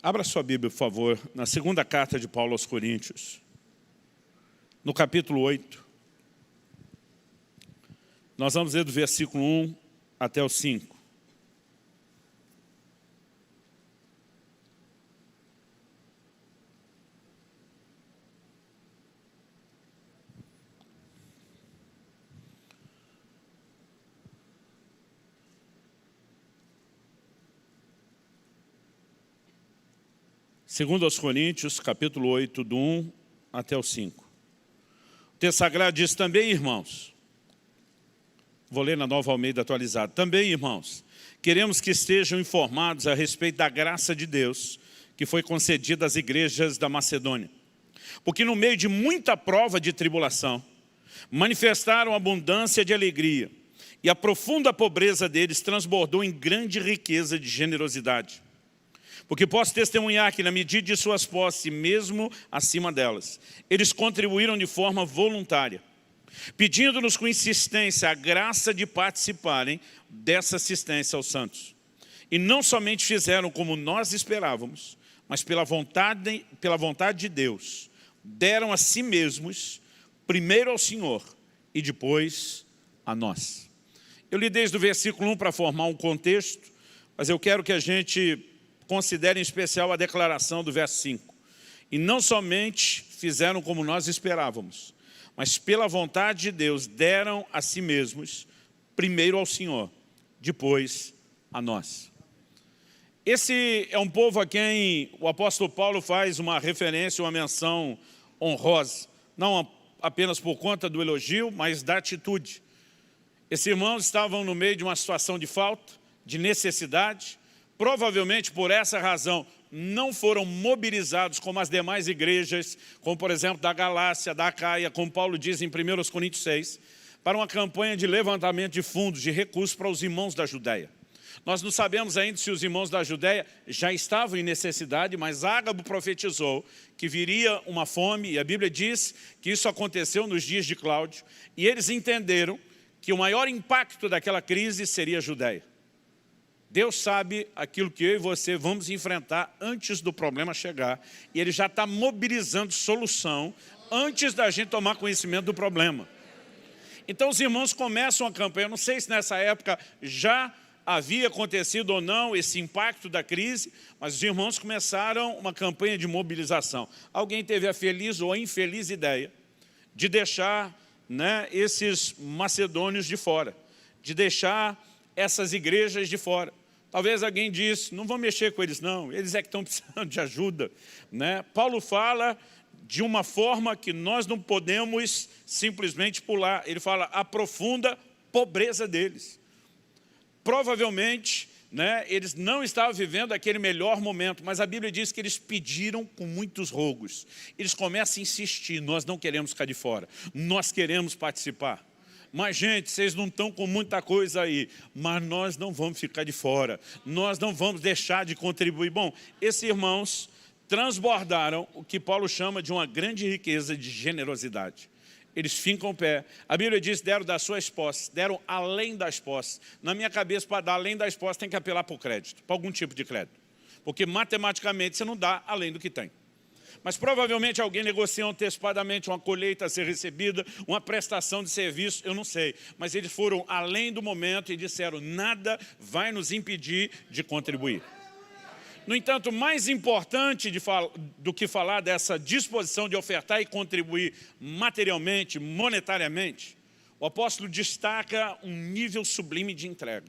Abra sua Bíblia, por favor, na segunda carta de Paulo aos Coríntios, no capítulo 8. Nós vamos ler do versículo 1 até o 5. Segundo aos Coríntios, capítulo 8, do 1 até o 5. O texto sagrado diz: também, irmãos, vou ler na Nova Almeida atualizada, também, irmãos, queremos que estejam informados a respeito da graça de Deus que foi concedida às igrejas da Macedônia. Porque no meio de muita prova de tribulação, manifestaram abundância de alegria, e a profunda pobreza deles transbordou em grande riqueza de generosidade. Porque posso testemunhar que na medida de suas posses, e mesmo acima delas, eles contribuíram de forma voluntária, pedindo-nos com insistência a graça de participarem dessa assistência aos santos. E não somente fizeram como nós esperávamos, mas pela vontade de Deus, deram a si mesmos, primeiro ao Senhor e depois a nós. Eu li desde o versículo 1 para formar um contexto, mas eu quero que a gente considere em especial a declaração do verso 5. E não somente fizeram como nós esperávamos, mas pela vontade de Deus deram a si mesmos, primeiro ao Senhor, depois a nós. Esse é um povo a quem o apóstolo Paulo faz uma referência, uma menção honrosa, não apenas por conta do elogio, mas da atitude. Esses irmãos estavam no meio de uma situação de falta, de necessidade. Provavelmente por essa razão não foram mobilizados como as demais igrejas, como por exemplo da Galácia, da Acaia, como Paulo diz em 1 Coríntios 6, para uma campanha de levantamento de fundos, de recursos para os irmãos da Judéia. Nós não sabemos ainda se os irmãos da Judéia já estavam em necessidade, mas Ágabo profetizou que viria uma fome, e a Bíblia diz que isso aconteceu nos dias de Cláudio, e eles entenderam que o maior impacto daquela crise seria a Judéia. Deus sabe aquilo que eu e você vamos enfrentar antes do problema chegar, e Ele já está mobilizando solução antes da gente tomar conhecimento do problema. Então os irmãos começam a campanha. Eu não sei se nessa época já havia acontecido ou não esse impacto da crise, mas os irmãos começaram uma campanha de mobilização. Alguém teve a feliz ou a infeliz ideia de deixar, esses macedônios de fora, de deixar essas igrejas de fora. Talvez alguém disse: não vão mexer com eles não, eles é que estão precisando de ajuda. Paulo fala de uma forma que nós não podemos simplesmente pular. Ele fala a profunda pobreza deles. Provavelmente, eles não estavam vivendo aquele melhor momento, mas a Bíblia diz que eles pediram com muitos rogos. Eles começam a insistir: nós não queremos ficar de fora, nós queremos participar. Mas, gente, vocês não estão com muita coisa aí, mas nós não vamos ficar de fora, nós não vamos deixar de contribuir. Bom, esses irmãos transbordaram o que Paulo chama de uma grande riqueza de generosidade. Eles fincam o pé. A Bíblia diz: deram das suas posses, deram além das posses. Na minha cabeça, para dar além das posses, tem que apelar para o crédito, para algum tipo de crédito. Porque matematicamente você não dá além do que tem. Mas provavelmente alguém negocia antecipadamente uma colheita a ser recebida, uma prestação de serviço, eu não sei. Mas eles foram além do momento e disseram: nada vai nos impedir de contribuir. No entanto, mais importante do que falar dessa disposição de ofertar e contribuir materialmente, monetariamente, o apóstolo destaca um nível sublime de entrega.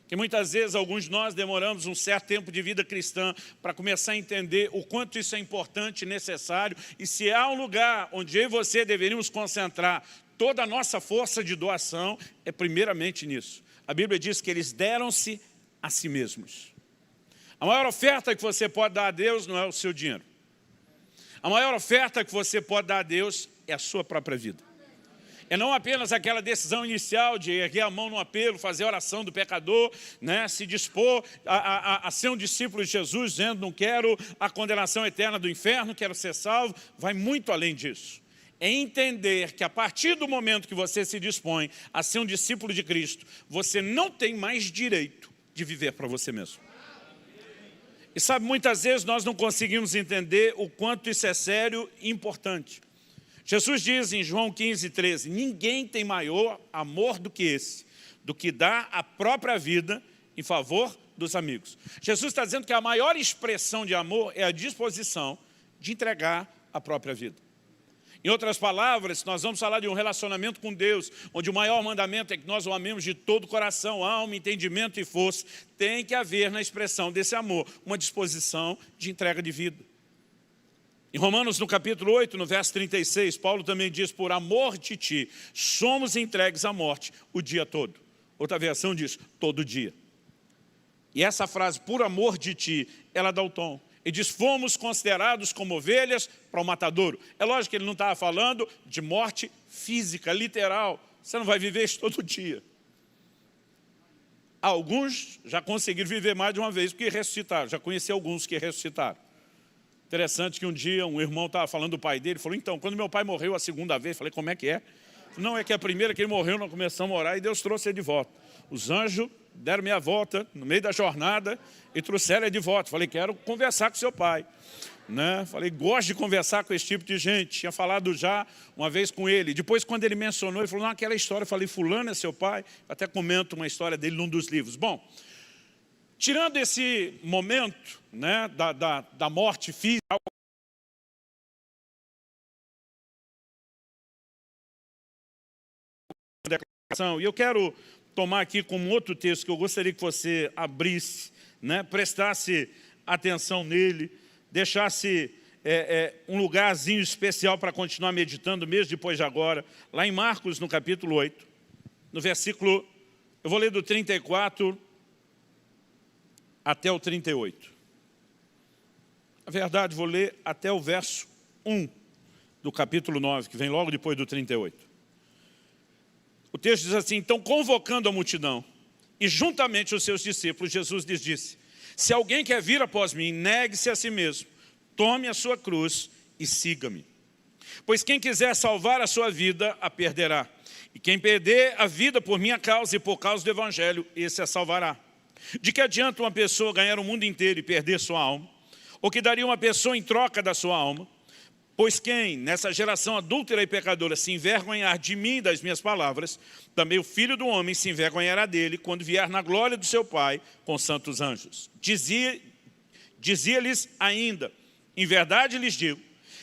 Que muitas vezes alguns de nós demoramos um certo tempo de vida cristã para começar a entender o quanto isso é importante e necessário, e se há um lugar onde eu e você deveríamos concentrar toda a nossa força de doação, é primeiramente nisso. A Bíblia diz que eles deram-se a si mesmos. A maior oferta que você pode dar a Deus não é o seu dinheiro. A maior oferta que você pode dar a Deus é a sua própria vida. É não apenas aquela decisão inicial de erguer a mão no apelo, fazer a oração do pecador, se dispor a ser um discípulo de Jesus, dizendo: não quero a condenação eterna do inferno, quero ser salvo. Vai muito além disso. É entender que a partir do momento que você se dispõe a ser um discípulo de Cristo, você não tem mais direito de viver para você mesmo. E sabe, muitas vezes nós não conseguimos entender o quanto isso é sério e importante. Jesus diz em João 15:13, ninguém tem maior amor do que esse, do que dar a própria vida em favor dos amigos. Jesus está dizendo que a maior expressão de amor é a disposição de entregar a própria vida. Em outras palavras, nós vamos falar de um relacionamento com Deus, onde o maior mandamento é que nós o amemos de todo o coração, alma, entendimento e força. Tem que haver na expressão desse amor uma disposição de entrega de vida. Em Romanos, no capítulo 8, no verso 36, Paulo também diz, por amor de ti, somos entregues à morte o dia todo. Outra versão diz, todo dia. E essa frase, por amor de ti, ela dá o tom. Ele diz, fomos considerados como ovelhas para o matadouro. É lógico que ele não estava falando de morte física, literal. Você não vai viver isso todo dia. Alguns já conseguiram viver mais de uma vez porque ressuscitaram. Já conheci alguns que ressuscitaram. Interessante que um dia um irmão estava falando do pai dele, falou, então, quando meu pai morreu a segunda vez, falei, como é que é? Não, é que a primeira que ele morreu, nós começamos a orar e Deus trouxe ele de volta. Os anjos deram meia volta no meio da jornada e trouxeram ele de volta. Falei, quero conversar com seu pai. Né? Falei, gosto de conversar com esse tipo de gente. Tinha falado já uma vez com ele. Depois, quando ele mencionou, ele falou, não, aquela história, eu falei, fulano é seu pai? Eu até comento uma história dele num dos livros. Bom, tirando esse momento, né, da morte física, e eu quero tomar aqui como outro texto que eu gostaria que você abrisse, né, prestasse atenção nele, deixasse um lugarzinho especial para continuar meditando, mesmo depois de agora, lá em Marcos, no capítulo 8, no versículo, eu vou ler do 34 até o 38. Na verdade, vou ler até o verso 1 do capítulo 9, que vem logo depois do 38. O texto diz assim, então convocando a multidão e juntamente os seus discípulos, Jesus lhes disse, se alguém quer vir após mim, negue-se a si mesmo, tome a sua cruz e siga-me. Pois quem quiser salvar a sua vida, a perderá. E quem perder a vida por minha causa e por causa do Evangelho, esse a salvará. De que adianta uma pessoa ganhar o mundo inteiro e perder sua alma? Ou que daria uma pessoa em troca da sua alma? Pois quem, nessa geração adúltera e pecadora, se envergonhar de mim e das minhas palavras, também o Filho do Homem se envergonhará dele, quando vier na glória do seu Pai com santos anjos. Dizia-lhes ainda, em verdade lhes digo,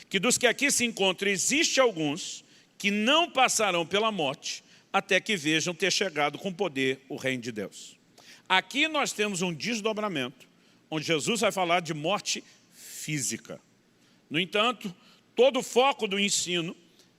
que dos que aqui se encontram, existe alguns que não passarão pela morte, até que vejam ter chegado com poder o reino de Deus. Aqui nós temos um desdobramento, onde Jesus vai falar de morte física. No entanto, todo o foco do ensino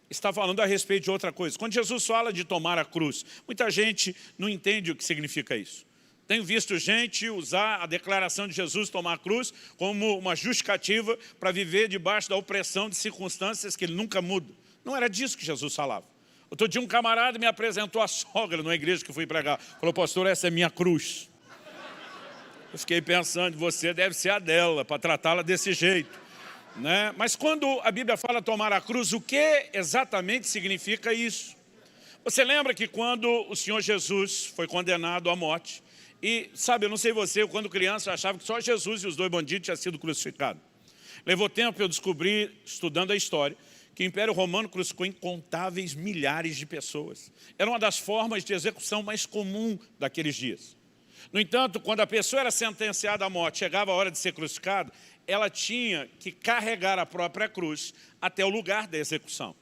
está falando a respeito de outra coisa. Quando Jesus fala de tomar a cruz, muita gente não entende o que significa isso. Tenho visto gente usar a declaração de Jesus tomar a cruz como uma justificativa para viver debaixo da opressão de circunstâncias que ele nunca muda. Não era disso que Jesus falava. Outro dia um camarada me apresentou a sogra numa igreja que eu fui pregar. Falou, pastor, essa é minha cruz. Eu fiquei pensando, você deve ser a dela, para tratá-la desse jeito. Né? Mas quando a Bíblia fala tomar a cruz, o que exatamente significa isso? Você lembra que quando o Senhor Jesus foi condenado à morte, e sabe, eu não sei você, quando criança eu achava que só Jesus e os dois bandidos tinham sido crucificados. Levou tempo para eu descobrir, estudando a história, que o Império Romano crucificou incontáveis milhares de pessoas. Era uma das formas de execução mais comum daqueles dias. No entanto, quando a pessoa era sentenciada à morte, chegava a hora de ser crucificado, ela tinha que carregar a própria cruz até o lugar da execução.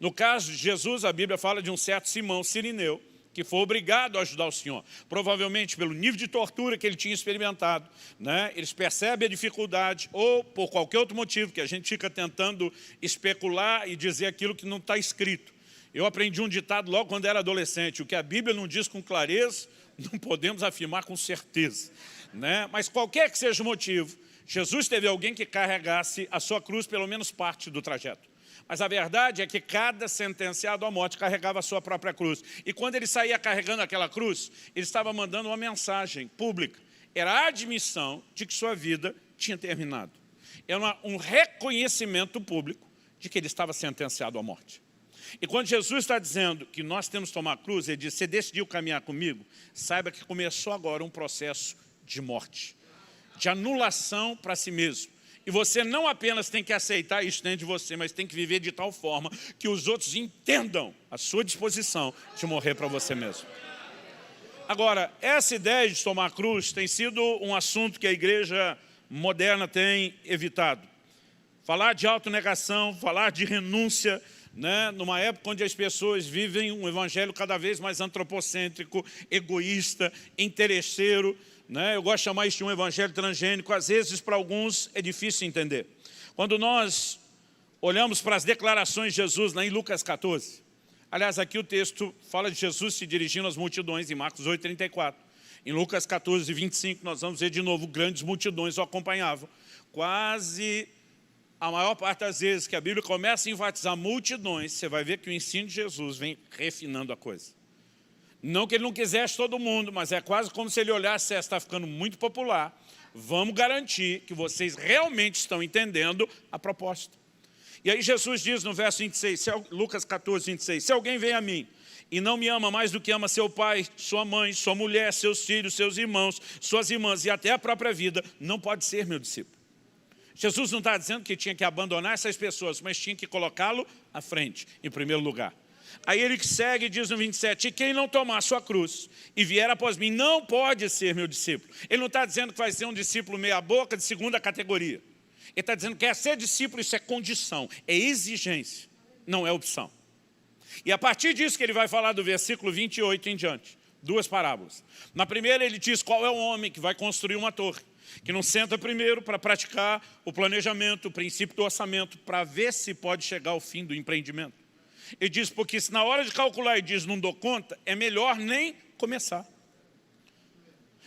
No caso de Jesus, a Bíblia fala de um certo Simão Cirineu, que foi obrigado a ajudar o Senhor. Provavelmente pelo nível de tortura que ele tinha experimentado, né? Eles percebem a dificuldade, ou por qualquer outro motivo, que a gente fica tentando especular e dizer aquilo que não está escrito. Eu aprendi um ditado logo quando era adolescente, o que a Bíblia não diz com clareza, não podemos afirmar com certeza. Né? Mas qualquer que seja o motivo, Jesus teve alguém que carregasse a sua cruz pelo menos parte do trajeto. Mas a verdade é que cada sentenciado à morte carregava a sua própria cruz. E quando ele saía carregando aquela cruz, ele estava mandando uma mensagem pública. Era a admissão de que sua vida tinha terminado. Era um reconhecimento público de que ele estava sentenciado à morte. E quando Jesus está dizendo que nós temos que tomar a cruz, ele diz, você decidiu caminhar comigo, saiba que começou agora um processo de morte. de anulação para si mesmo. E você não apenas tem que aceitar isso dentro de você, mas tem que viver de tal forma que os outros entendam a sua disposição de morrer para você mesmo. Agora, essa ideia de tomar a cruz tem sido um assunto que a igreja moderna tem evitado. Falar de autonegação, falar de renúncia, né? Numa época onde as pessoas vivem um evangelho cada vez mais antropocêntrico, egoísta, interesseiro, né? Eu gosto de chamar isso de um evangelho transgênico. Às vezes, para alguns, é difícil entender. Quando nós olhamos para as declarações de Jesus lá em Lucas 14, aliás, aqui o texto fala de Jesus se dirigindo às multidões, em Marcos 8,34. Em Lucas 14, 25, nós vamos ver de novo, grandes multidões o acompanhavam. Quase a maior parte das vezes que a Bíblia começa a enfatizar multidões, você vai ver que o ensino de Jesus vem refinando a coisa. Não que ele não quisesse todo mundo, mas é quase como se ele olhasse, está ficando muito popular, vamos garantir que vocês realmente estão entendendo a proposta. E aí Jesus diz no verso 26, Lucas 14, 26, se alguém vem a mim e não me ama mais do que ama seu pai, sua mãe, sua mulher, seus filhos, seus irmãos, suas irmãs e até a própria vida, não pode ser meu discípulo. Jesus não está dizendo que tinha que abandonar essas pessoas, mas tinha que colocá-lo à frente, em primeiro lugar. Aí ele segue e diz no 27, e quem não tomar a sua cruz e vier após mim, não pode ser meu discípulo. Ele não está dizendo que vai ser um discípulo meia boca de segunda categoria. Ele está dizendo que quer ser discípulo, isso é condição, é exigência, não é opção. E a partir disso que ele vai falar do versículo 28 em diante, duas parábolas. Na primeira ele diz qual é o homem que vai construir uma torre, que não senta primeiro para praticar o planejamento, o princípio do orçamento, para ver se pode chegar ao fim do empreendimento. Ele diz, porque se na hora de calcular ele diz, não dou conta, é melhor nem começar.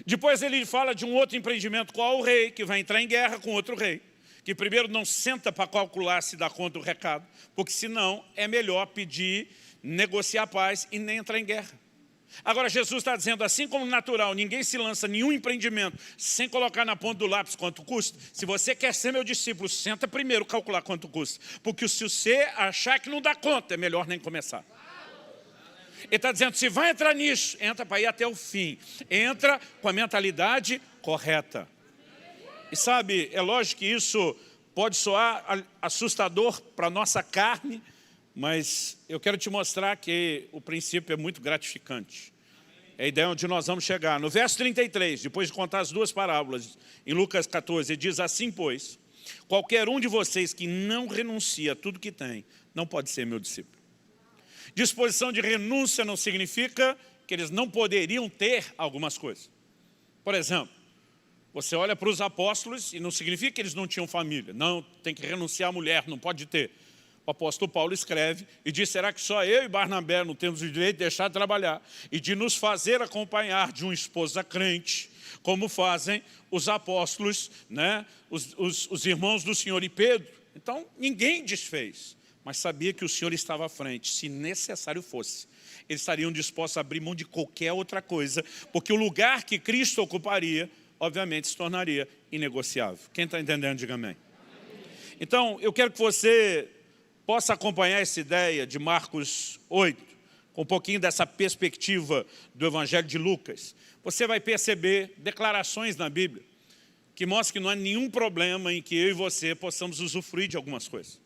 Depois ele fala de um outro empreendimento, qual é o rei, que vai entrar em guerra com outro rei, que primeiro não senta para calcular se dá conta do recado, porque senão é melhor pedir, negociar a paz e nem entrar em guerra. Agora Jesus está dizendo, assim como natural, ninguém se lança em nenhum empreendimento sem colocar na ponta do lápis quanto custa. Se você quer ser meu discípulo, senta primeiro calcular quanto custa. Porque se você achar que não dá conta, é melhor nem começar. Ele está dizendo, se vai entrar nisso, entra para ir até o fim. Entra com a mentalidade correta. E sabe, é lógico que isso pode soar assustador para a nossa carne, mas eu quero te mostrar que o princípio é muito gratificante. É a ideia onde nós vamos chegar. No verso 33, depois de contar as duas parábolas, em Lucas 14, ele diz assim, pois, qualquer um de vocês que não renuncia a tudo que tem, não pode ser meu discípulo. Disposição de renúncia não significa que eles não poderiam ter algumas coisas. Por exemplo, você olha para os apóstolos e não significa que eles não tinham família. Não, tem que renunciar à mulher, não pode ter. O apóstolo Paulo escreve e diz, será que só eu e Barnabé não temos o direito de deixar de trabalhar e de nos fazer acompanhar de uma esposa crente, como fazem os apóstolos, né? os irmãos do Senhor e Pedro? Então, ninguém desfez, mas sabia que o Senhor estava à frente, se necessário fosse. Eles estariam dispostos a abrir mão de qualquer outra coisa, porque o lugar que Cristo ocuparia, obviamente, se tornaria inegociável. Quem está entendendo, diga amém. Então, eu quero que você possa acompanhar essa ideia de Marcos 8, com um pouquinho dessa perspectiva do Evangelho de Lucas. Você vai perceber declarações na Bíblia que mostram que não há nenhum problema em que eu e você possamos usufruir de algumas coisas.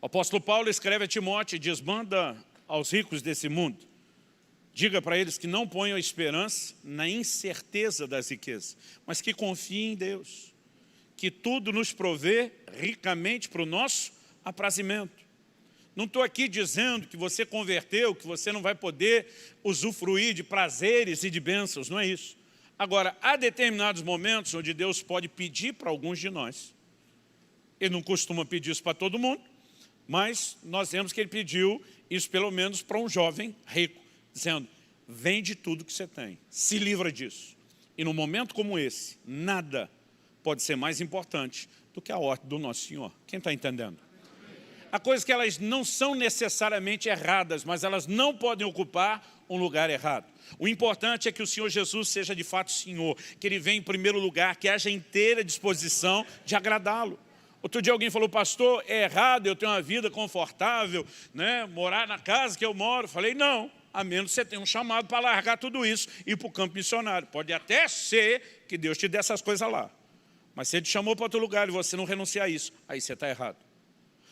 O apóstolo Paulo escreve a Timóteo e diz, manda aos ricos desse mundo, diga para eles que não ponham esperança na incerteza das riquezas, mas que confiem em Deus, que tudo nos provê ricamente para o nosso aprazimento. Não estou aqui dizendo que você converteu, que você não vai poder usufruir de prazeres e de bênçãos, não é isso. Agora, há determinados momentos onde Deus pode pedir para alguns de nós. Ele não costuma pedir isso para todo mundo, mas nós vemos que ele pediu isso pelo menos para um jovem rico, dizendo, vende tudo que você tem, se livra disso. E num momento como esse, nada pode ser mais importante do que a ordem do nosso Senhor. Quem está entendendo? Há coisas que elas não são necessariamente erradas, mas elas não podem ocupar um lugar errado. O importante é que o Senhor Jesus seja de fato Senhor, que Ele venha em primeiro lugar, que haja inteira disposição de agradá-lo. Outro dia alguém falou, pastor, é errado eu ter uma vida confortável, né? Morar na casa que eu moro. Falei, não, a menos que você tenha um chamado para largar tudo isso e ir para o campo missionário. Pode até ser que Deus te dê essas coisas lá. Mas se Ele te chamou para outro lugar e você não renunciar a isso, aí você está errado.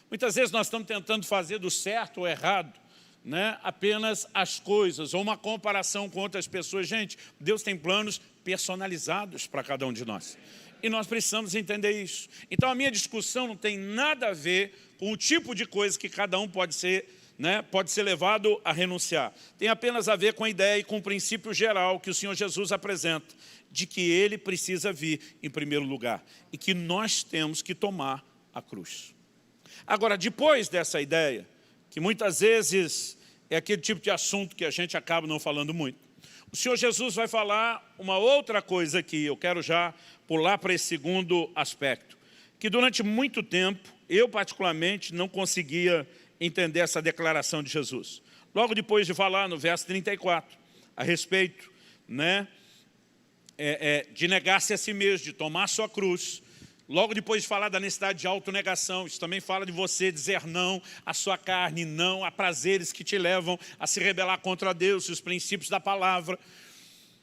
Muitas vezes nós estamos tentando fazer do certo ou errado, né, apenas as coisas, ou uma comparação com outras pessoas. Gente, Deus tem planos personalizados para cada um de nós. E nós precisamos entender isso. Então a minha discussão não tem nada a ver com o tipo de coisa que cada um pode ser, né, pode ser levado a renunciar. Tem apenas a ver com a ideia e com o princípio geral que o Senhor Jesus apresenta, de que Ele precisa vir em primeiro lugar e que nós temos que tomar a cruz. Agora, depois dessa ideia, que muitas vezes é aquele tipo de assunto que a gente acaba não falando muito, o Senhor Jesus vai falar uma outra coisa aqui. Eu quero já pular para esse segundo aspecto, que durante muito tempo, eu particularmente não conseguia entender essa declaração de Jesus. Logo depois de falar no verso 34, a respeito, né, de negar-se a si mesmo, de tomar sua cruz. Logo depois de falar da necessidade de autonegação, isso também fala de você dizer não à sua carne, não a prazeres que te levam a se rebelar contra Deus e os princípios da palavra.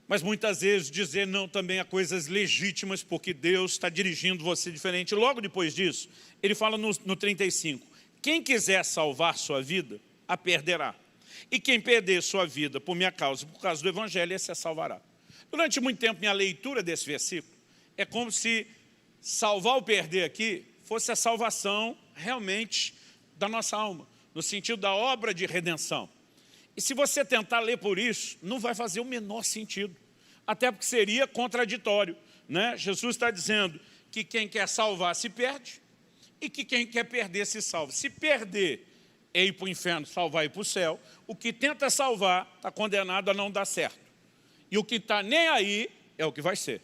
Mas muitas vezes dizer não também a coisas legítimas, porque Deus está dirigindo você diferente. Logo depois disso, ele fala no 35, quem quiser salvar sua vida, a perderá. E quem perder sua vida por minha causa, por causa do Evangelho, esse a salvará. Durante muito tempo, minha leitura desse versículo é como se salvar ou perder aqui fosse a salvação realmente da nossa alma, no sentido da obra de redenção. E se você tentar ler por isso, não vai fazer o menor sentido, até porque seria contraditório, né? Jesus está dizendo que quem quer salvar se perde e que quem quer perder se salva. Se perder é ir para o inferno, salvar é ir para o céu. O que tenta salvar está condenado a não dar certo. E o que está nem aí é o que vai ser.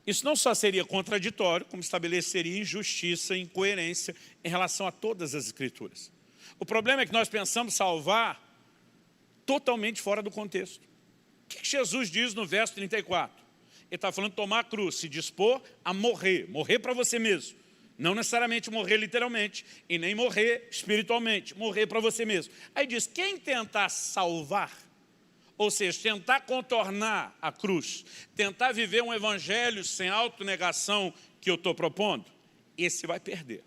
Isso não só seria contraditório, como estabeleceria injustiça e incoerência em relação a todas as Escrituras. O problema é que nós pensamos salvar totalmente fora do contexto. O que Jesus diz no verso 34? Ele está falando de tomar a cruz, se dispor a morrer. Morrer para você mesmo. Não necessariamente morrer literalmente, e nem morrer espiritualmente. Morrer para você mesmo. Aí diz, quem tentar salvar, ou seja, tentar contornar a cruz, tentar viver um evangelho sem autonegação que eu estou propondo, esse vai perder.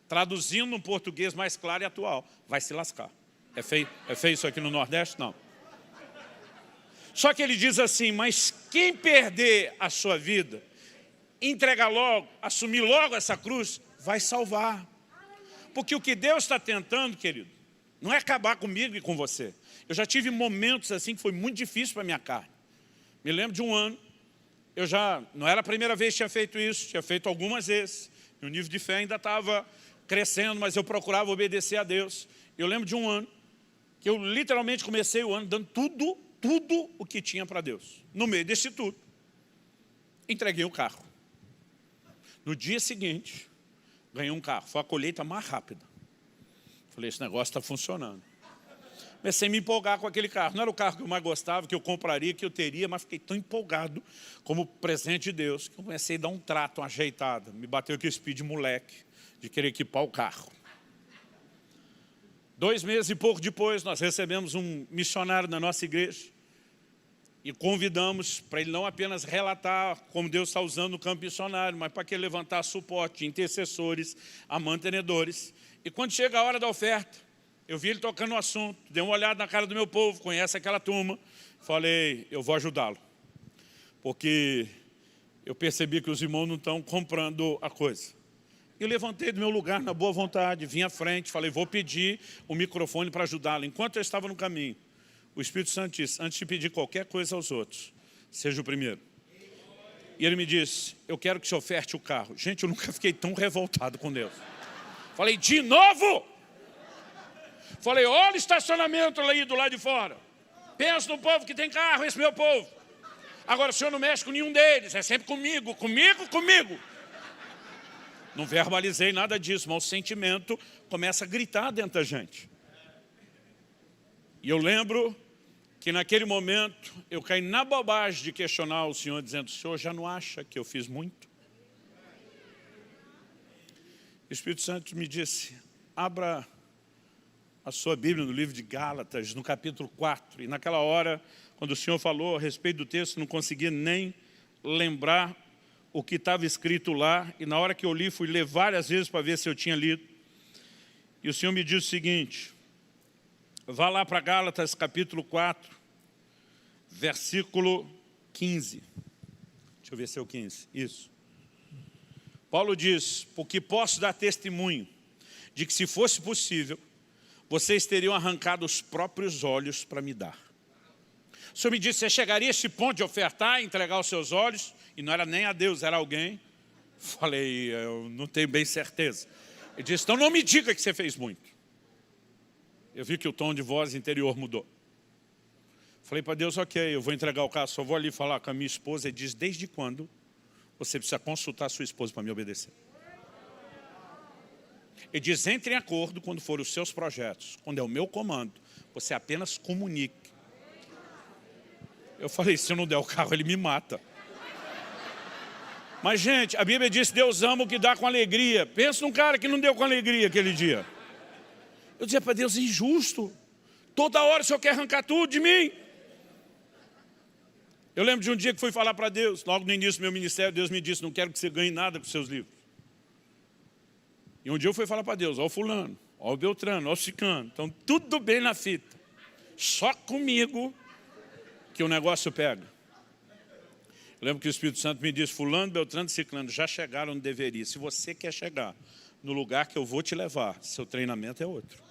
Traduzindo no português mais claro e atual, vai se lascar. É feio isso aqui no Nordeste? Não. Só que ele diz assim, mas quem perder a sua vida, entregar logo, assumir logo essa cruz, vai salvar. Porque o que Deus está tentando, querido, não é acabar comigo e com você. Eu já tive momentos assim que foi muito difícil para a minha carne. Me lembro de um ano, não era a primeira vez que tinha feito isso, tinha feito algumas vezes. E o nível de fé ainda estava crescendo, mas eu procurava obedecer a Deus. Eu lembro de um ano que eu literalmente comecei o ano dando tudo o que tinha para Deus. No meio desse tudo, entreguei o carro. No dia seguinte, ganhei um carro. Foi a colheita mais rápida. Falei, esse negócio está funcionando. Comecei a me empolgar com aquele carro. Não era o carro que eu mais gostava, que eu compraria, que eu teria, mas fiquei tão empolgado como presente de Deus, que eu comecei a dar um trato, uma ajeitada. Me bateu aquele espírito de moleque, de querer equipar o carro. 2 meses e pouco depois, nós recebemos um missionário na nossa igreja e convidamos para ele não apenas relatar como Deus está usando o campo missionário, mas para que ele levantasse suporte de intercessores a mantenedores. E quando chega a hora da oferta, eu vi ele tocando no assunto, dei uma olhada na cara do meu povo, conhece aquela turma, falei, eu vou ajudá-lo, porque eu percebi que os irmãos não estão comprando a coisa. Eu levantei do meu lugar na boa vontade, vim à frente, falei, vou pedir o microfone para ajudá-lo. Enquanto eu estava no caminho, o Espírito Santo disse, antes de pedir qualquer coisa aos outros, seja o primeiro. E ele me disse, eu quero que você oferte o carro. Gente, eu nunca fiquei tão revoltado com Deus. Falei, de novo? Falei, olha o estacionamento aí do lado de fora. Pensa no povo que tem carro, esse meu povo. Agora o senhor não mexe com nenhum deles, é sempre comigo. Não verbalizei nada disso, mas o sentimento começa a gritar dentro da gente. E eu lembro que naquele momento eu caí na bobagem de questionar o Senhor, dizendo, o Senhor já não acha que eu fiz muito? O Espírito Santo me disse, abra a sua Bíblia no livro de Gálatas, no capítulo 4. E naquela hora, quando o Senhor falou a respeito do texto, não conseguia nem lembrar o que estava escrito lá. E na hora que eu li, fui ler várias vezes para ver se eu tinha lido. E o Senhor me disse o seguinte: vá lá para Gálatas, capítulo 4, versículo 15. Deixa eu ver se é o 15. Isso. Paulo diz: porque posso dar testemunho de que, se fosse possível, vocês teriam arrancado os próprios olhos para me dar. O Senhor me disse: você chegaria a esse ponto de ofertar, entregar os seus olhos? E não era nem a Deus, era alguém. Falei: eu não tenho bem certeza. Ele disse: então não me diga que você fez muito. Eu vi que o tom de voz interior mudou. Falei para Deus: ok, eu vou entregar o carro, só vou ali falar com a minha esposa. Ele diz: desde quando você precisa consultar a sua esposa para me obedecer? Ele diz: entre em acordo quando forem os seus projetos. Quando é o meu comando, você apenas comunique. Eu falei: se eu não der o carro, ele me mata. Mas, gente, a Bíblia diz: Deus ama o que dá com alegria. Pensa num cara que não deu com alegria aquele dia. Eu dizia para Deus: injusto. Toda hora o Senhor quer arrancar tudo de mim. Eu lembro de um dia que fui falar para Deus, logo no início do meu ministério, Deus me disse: não quero que você ganhe nada com seus livros. E um dia eu fui falar para Deus: ó o fulano, ó o Beltrano, ó o Cicano, então tudo bem na fita. Só comigo que o negócio pega. Eu lembro que o Espírito Santo me disse: fulano, Beltrano e Ciclano já chegaram onde deveria. Se você quer chegar no lugar que eu vou te levar, seu treinamento é outro.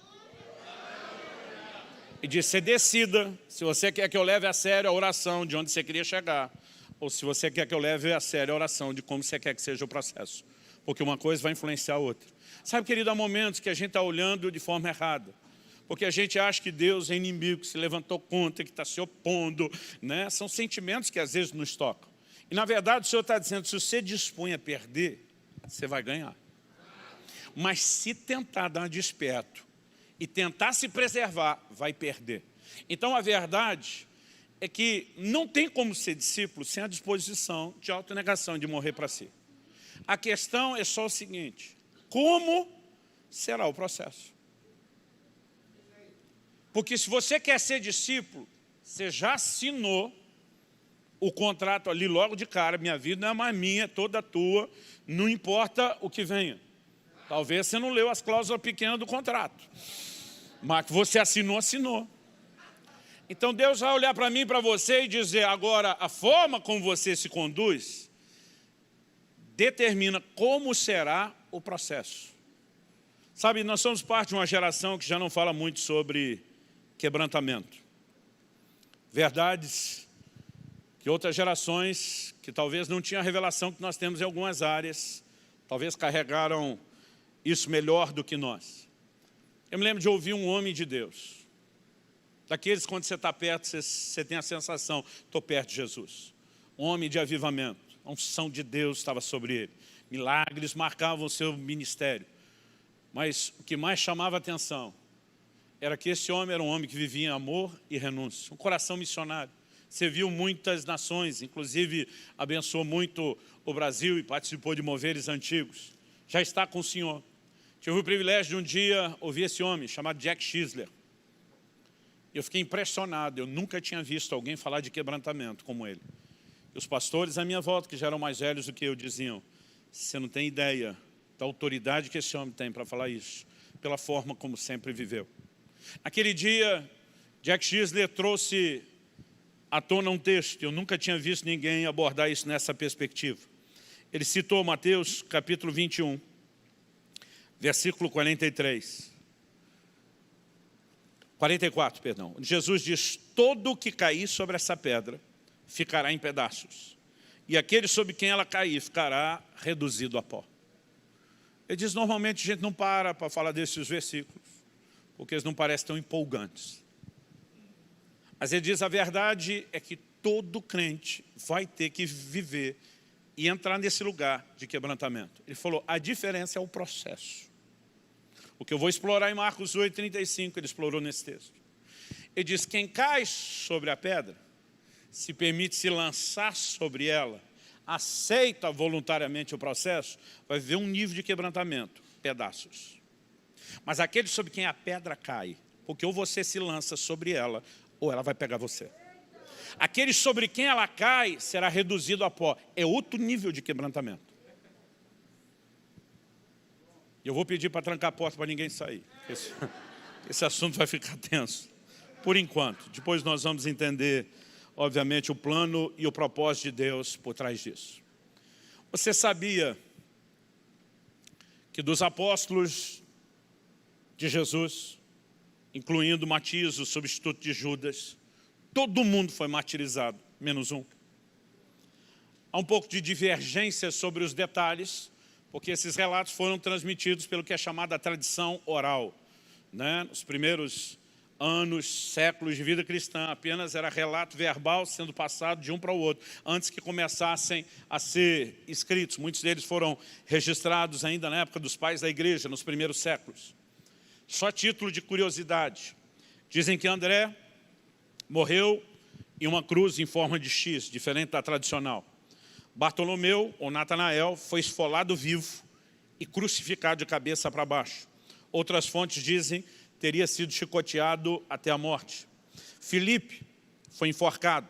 E disse: você decida se você quer que eu leve a sério a oração de onde você queria chegar, ou se você quer que eu leve a sério a oração de como você quer que seja o processo. Porque uma coisa vai influenciar a outra. Sabe, querido, há momentos que a gente está olhando de forma errada. Porque a gente acha que Deus é inimigo, que se levantou contra, que está se opondo, né? São sentimentos que às vezes nos tocam. E na verdade o Senhor está dizendo: se você dispõe a perder, você vai ganhar. Mas se tentar dar um desperto e tentar se preservar, vai perder. Então a verdade é que não tem como ser discípulo sem a disposição de autonegação, de morrer para si. A questão é só o seguinte: como será o processo? Porque se você quer ser discípulo, você já assinou o contrato ali logo de cara: minha vida não é mais minha, é toda tua, não importa o que venha. Talvez você não leu as cláusulas pequenas do contrato, mas que você assinou, assinou. Então Deus vai olhar para mim e para você e dizer: agora, a forma como você se conduz determina como será o processo. Sabe, nós somos parte de uma geração que já não fala muito sobre quebrantamento. Verdades que outras gerações, que talvez não tinham a revelação que nós temos em algumas áreas, talvez carregaram isso melhor do que nós. Eu me lembro de ouvir um homem de Deus, daqueles quando você está perto, você tem a sensação: estou perto de Jesus. Um homem de avivamento, a unção de Deus estava sobre ele. Milagres marcavam o seu ministério. Mas o que mais chamava a atenção era que esse homem era um homem que vivia em amor e renúncia. Um coração missionário. Serviu muitas nações, inclusive abençoou muito o Brasil e participou de moveres antigos. Já está com o Senhor. Tive o privilégio de um dia ouvir esse homem, chamado Jack Chisler. Eu fiquei impressionado, eu nunca tinha visto alguém falar de quebrantamento como ele. E os pastores à minha volta, que já eram mais velhos do que eu, diziam: você não tem ideia da autoridade que esse homem tem para falar isso, pela forma como sempre viveu. Naquele dia, Jack Chisler trouxe à tona um texto. Eu nunca tinha visto ninguém abordar isso nessa perspectiva. Ele citou Mateus capítulo 21, versículo 44, perdão. Jesus diz: todo o que cair sobre essa pedra ficará em pedaços, e aquele sobre quem ela cair ficará reduzido a pó. Ele diz: normalmente a gente não para falar desses versículos, porque eles não parecem tão empolgantes. Mas ele diz: a verdade é que todo crente vai ter que viver e entrar nesse lugar de quebrantamento. Ele falou: a diferença é o processo. O que eu vou explorar em Marcos 8,35, ele explorou nesse texto. Ele diz: quem cai sobre a pedra, se permite se lançar sobre ela, aceita voluntariamente o processo, vai ver um nível de quebrantamento, pedaços. Mas aquele sobre quem a pedra cai, porque ou você se lança sobre ela, ou ela vai pegar você. Aquele sobre quem ela cai será reduzido a pó. É outro nível de quebrantamento. Eu vou pedir para trancar a porta para ninguém sair. Esse assunto vai ficar tenso, por enquanto. Depois nós vamos entender, obviamente, o plano e o propósito de Deus por trás disso. Você sabia que dos apóstolos de Jesus, incluindo Matias, o substituto de Judas, todo mundo foi martirizado, menos um? Há um pouco de divergência sobre os detalhes, porque esses relatos foram transmitidos pelo que é chamada a tradição oral. Nos primeiros anos, séculos de vida cristã, apenas era relato verbal sendo passado de um para o outro, antes que começassem a ser escritos. Muitos deles foram registrados ainda na época dos pais da igreja, nos primeiros séculos. Só título de curiosidade. Dizem que André morreu em uma cruz em forma de X, diferente da tradicional. Bartolomeu, ou Natanael, foi esfolado vivo e crucificado de cabeça para baixo. Outras fontes dizem que teria sido chicoteado até a morte. Filipe foi enforcado.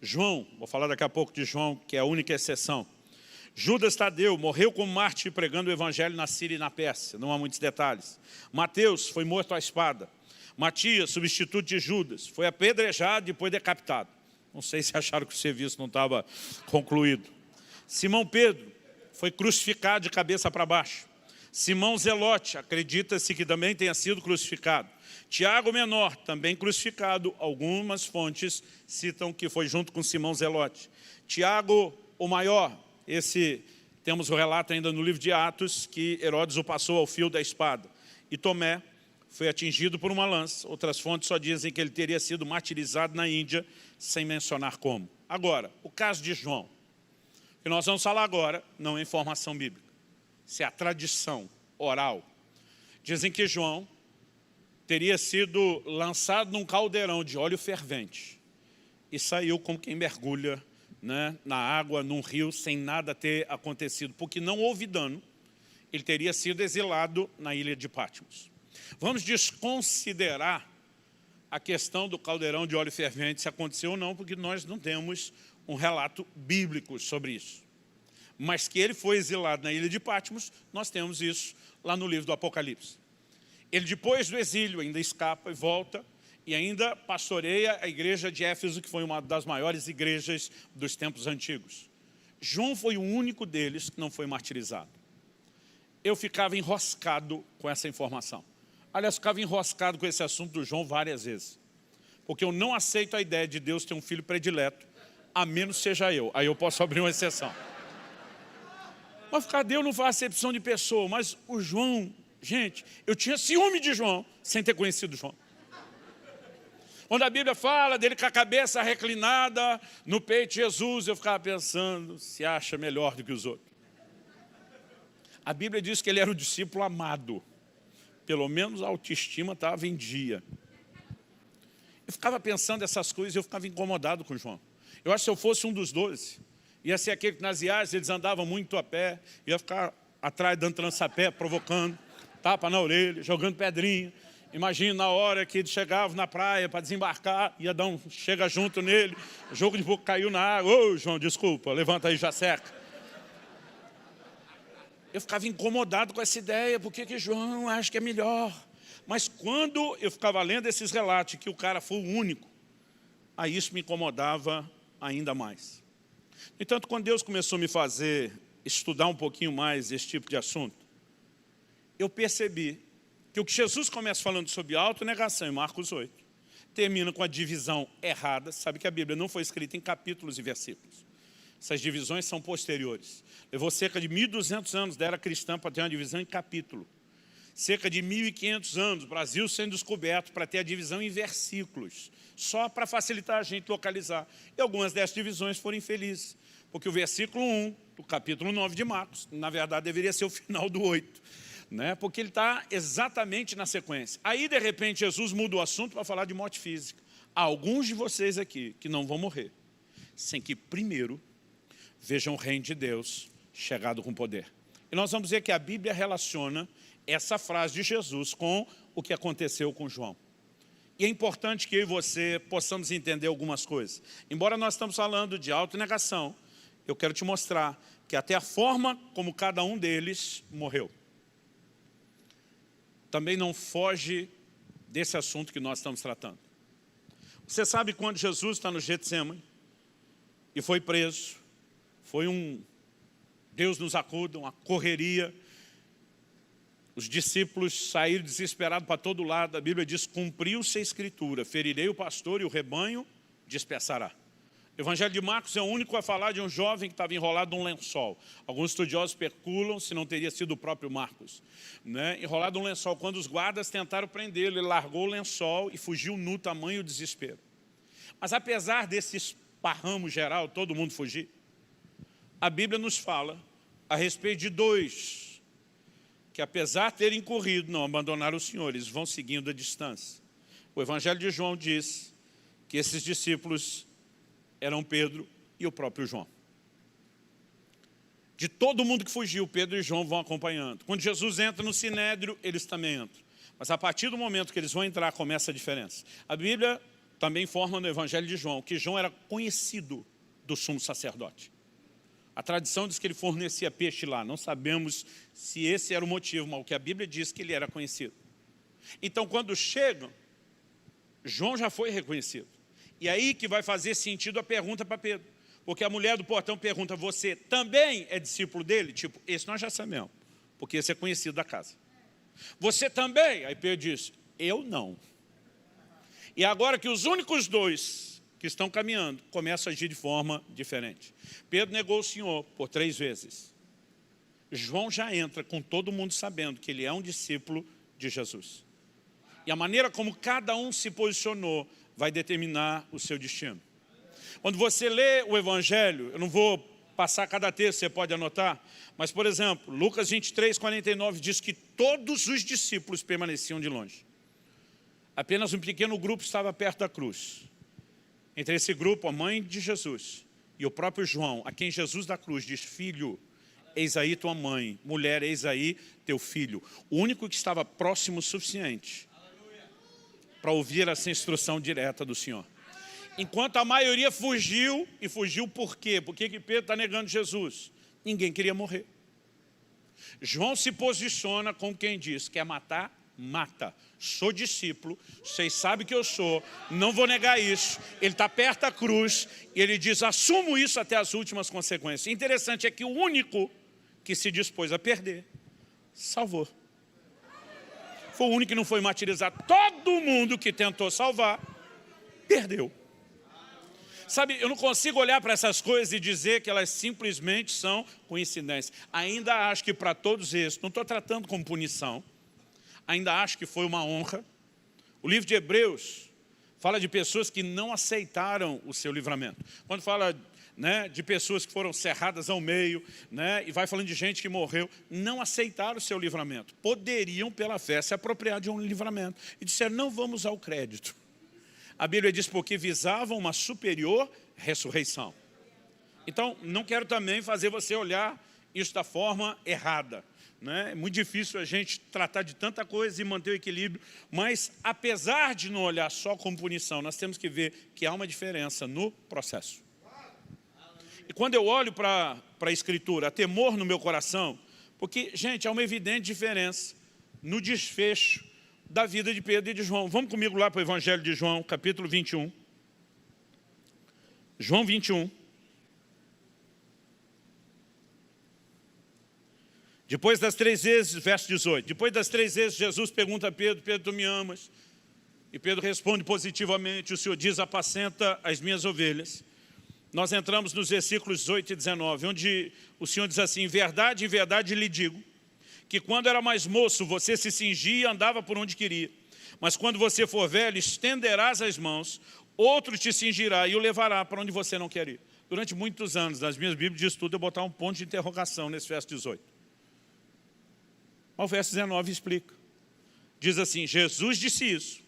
João, vou falar daqui a pouco de João, que é a única exceção. Judas Tadeu morreu como mártir pregando o evangelho na Síria e na Pérsia, não há muitos detalhes. Mateus foi morto à espada. Matias, substituto de Judas, foi apedrejado e depois decapitado. Não sei se acharam que o serviço não estava concluído. Simão Pedro foi crucificado de cabeça para baixo. Simão Zelote, acredita-se que também tenha sido crucificado. Tiago Menor, também crucificado. Algumas fontes citam que foi junto com Simão Zelote. Tiago o Maior, temos o relato ainda no livro de Atos, que Herodes o passou ao fio da espada. E Tomé foi atingido por uma lança. Outras fontes só dizem que ele teria sido martirizado na Índia, sem mencionar como. Agora, o caso de João, que nós vamos falar agora, não é informação bíblica. Isso é a tradição oral. Dizem que João teria sido lançado num caldeirão de óleo fervente e saiu como quem mergulha na água, num rio, sem nada ter acontecido, porque não houve dano. Ele teria sido exilado na ilha de Patmos. Vamos desconsiderar a questão do caldeirão de óleo fervente, se aconteceu ou não, porque nós não temos um relato bíblico sobre isso. Mas que ele foi exilado na ilha de Patmos, nós temos isso lá no livro do Apocalipse. Ele, depois do exílio, ainda escapa e volta, e ainda pastoreia a igreja de Éfeso, que foi uma das maiores igrejas dos tempos antigos. João foi o único deles que não foi martirizado. Eu ficava enroscado com essa informação. Aliás, ficava enroscado com esse assunto do João várias vezes. Porque eu não aceito a ideia de Deus ter um filho predileto, a menos seja eu. Aí eu posso abrir uma exceção. Mas cadê? Eu não faço acepção de pessoa. Mas o João, gente, eu tinha ciúme de João, sem ter conhecido João. Quando a Bíblia fala dele com a cabeça reclinada no peito de Jesus, eu ficava pensando, se acha melhor do que os outros. A Bíblia diz que ele era o discípulo amado. Pelo menos a autoestima estava em dia. Eu ficava pensando essas coisas e eu ficava incomodado com João. Eu acho que se eu fosse um dos 12, ia ser aquele que nas viagens eles andavam muito a pé, ia ficar atrás dando trança-pé, provocando, tapa na orelha, jogando pedrinha. Imagina na hora que eles chegavam na praia para desembarcar, ia dar um chega junto nele, o jogo de boca caiu na água. Ô, João, desculpa, levanta aí, já seca. Eu ficava incomodado com essa ideia, porque que João acha que é melhor. Mas quando eu ficava lendo esses relatos, que o cara foi o único, aí isso me incomodava ainda mais. No entanto, quando Deus começou a me fazer estudar um pouquinho mais esse tipo de assunto, eu percebi que o que Jesus começa falando sobre autonegação em Marcos 8, termina com a divisão errada. Sabe que a Bíblia não foi escrita em capítulos e versículos. Essas divisões são posteriores. Levou cerca de 1.200 anos da era cristã para ter uma divisão em capítulo. Cerca de 1.500 anos, o Brasil sendo descoberto para ter a divisão em versículos, só para facilitar a gente localizar. E algumas dessas divisões foram infelizes, porque o versículo 1 do capítulo 9 de Marcos, na verdade, deveria ser o final do 8, porque ele está exatamente na sequência. Aí, de repente, Jesus muda o assunto para falar de morte física. Há alguns de vocês aqui que não vão morrer, sem que primeiro vejam o reino de Deus chegado com poder. E nós vamos ver que a Bíblia relaciona essa frase de Jesus com o que aconteceu com João. E é importante que eu e você possamos entender algumas coisas. Embora nós estamos falando de autonegação, eu quero te mostrar que até a forma como cada um deles morreu também não foge desse assunto que nós estamos tratando. Você sabe quando Jesus está no Getsêmani e foi preso, foi Deus nos acuda, uma correria. Os discípulos saíram desesperados para todo lado. A Bíblia diz, cumpriu-se a Escritura, ferirei o pastor e o rebanho dispersará. O Evangelho de Marcos é o único a falar de um jovem que estava enrolado num lençol. Alguns estudiosos especulam se não teria sido o próprio Marcos. Enrolado num lençol. Quando os guardas tentaram prendê-lo, ele largou o lençol e fugiu nu, tamanho desespero. Mas apesar desse esparramo geral, todo mundo fugir, a Bíblia nos fala a respeito de dois, que apesar de terem corrido, não abandonaram o Senhor, eles vão seguindo a distância. O Evangelho de João diz que esses discípulos eram Pedro e o próprio João. De todo mundo que fugiu, Pedro e João vão acompanhando. Quando Jesus entra no Sinédrio, eles também entram. Mas a partir do momento que eles vão entrar, começa a diferença. A Bíblia também informa no Evangelho de João que João era conhecido do sumo sacerdote. A tradição diz que ele fornecia peixe lá. Não sabemos se esse era o motivo, mas o que a Bíblia diz que ele era conhecido. Então, quando chegam, João já foi reconhecido. E aí que vai fazer sentido a pergunta para Pedro. Porque a mulher do portão pergunta, você também é discípulo dele? Tipo, esse nós já sabemos, porque esse é conhecido da casa. Você também? Aí Pedro diz, eu não. E agora que os únicos dois que estão caminhando começam a agir de forma diferente. Pedro negou o Senhor por 3 vezes. João já entra com todo mundo sabendo que ele é um discípulo de Jesus. E a maneira como cada um se posicionou vai determinar o seu destino. Quando você lê o Evangelho, eu não vou passar cada texto, você pode anotar, mas, por exemplo, Lucas 23, 49 diz que todos os discípulos permaneciam de longe. Apenas um pequeno grupo estava perto da cruz. Entre esse grupo, a mãe de Jesus e o próprio João, a quem Jesus da cruz diz, filho, eis aí tua mãe, mulher, eis aí teu filho. O único que estava próximo o suficiente para ouvir essa instrução direta do Senhor. Enquanto a maioria fugiu, e fugiu por quê? Por que Pedro está negando Jesus? Ninguém queria morrer. João se posiciona com quem diz, quer matar? Mata. Sou discípulo, vocês sabem que eu sou, não vou negar isso. Ele está perto da cruz e ele diz, assumo isso até as últimas consequências. O interessante é que o único que se dispôs a perder, salvou. Foi o único que não foi martirizado. Todo mundo que tentou salvar, perdeu. Sabe, eu não consigo olhar para essas coisas e dizer que elas simplesmente são coincidências. Ainda acho que para todos esses, não estou tratando como punição, ainda acho que foi uma honra. O livro de Hebreus fala de pessoas que não aceitaram o seu livramento. Quando fala de pessoas que foram cerradas ao meio, e vai falando de gente que morreu, não aceitaram o seu livramento. Poderiam, pela fé, se apropriar de um livramento. E disseram, não vamos ao crédito. A Bíblia diz, porque visavam uma superior ressurreição. Então, não quero também fazer você olhar isso da forma errada. É muito difícil a gente tratar de tanta coisa e manter o equilíbrio, mas apesar de não olhar só como punição, nós temos que ver que há uma diferença no processo. E quando eu olho para a Escritura, há temor no meu coração, porque, gente, há uma evidente diferença no desfecho da vida de Pedro e de João. Vamos comigo lá para o Evangelho de João, capítulo 21. João 21. Depois das 3 vezes, verso 18. Depois das 3 vezes, Jesus pergunta a Pedro, Pedro, tu me amas? E Pedro responde positivamente, o Senhor diz, apacenta as minhas ovelhas. Nós entramos nos versículos 18 e 19, onde o Senhor diz assim, em verdade lhe digo, que quando era mais moço, você se cingia e andava por onde queria. Mas quando você for velho, estenderás as mãos, outro te cingirá e o levará para onde você não quer ir. Durante muitos anos, nas minhas Bíblias de estudo, eu botar um ponto de interrogação nesse verso 18. Mas o verso 19 explica. Diz assim, Jesus disse isso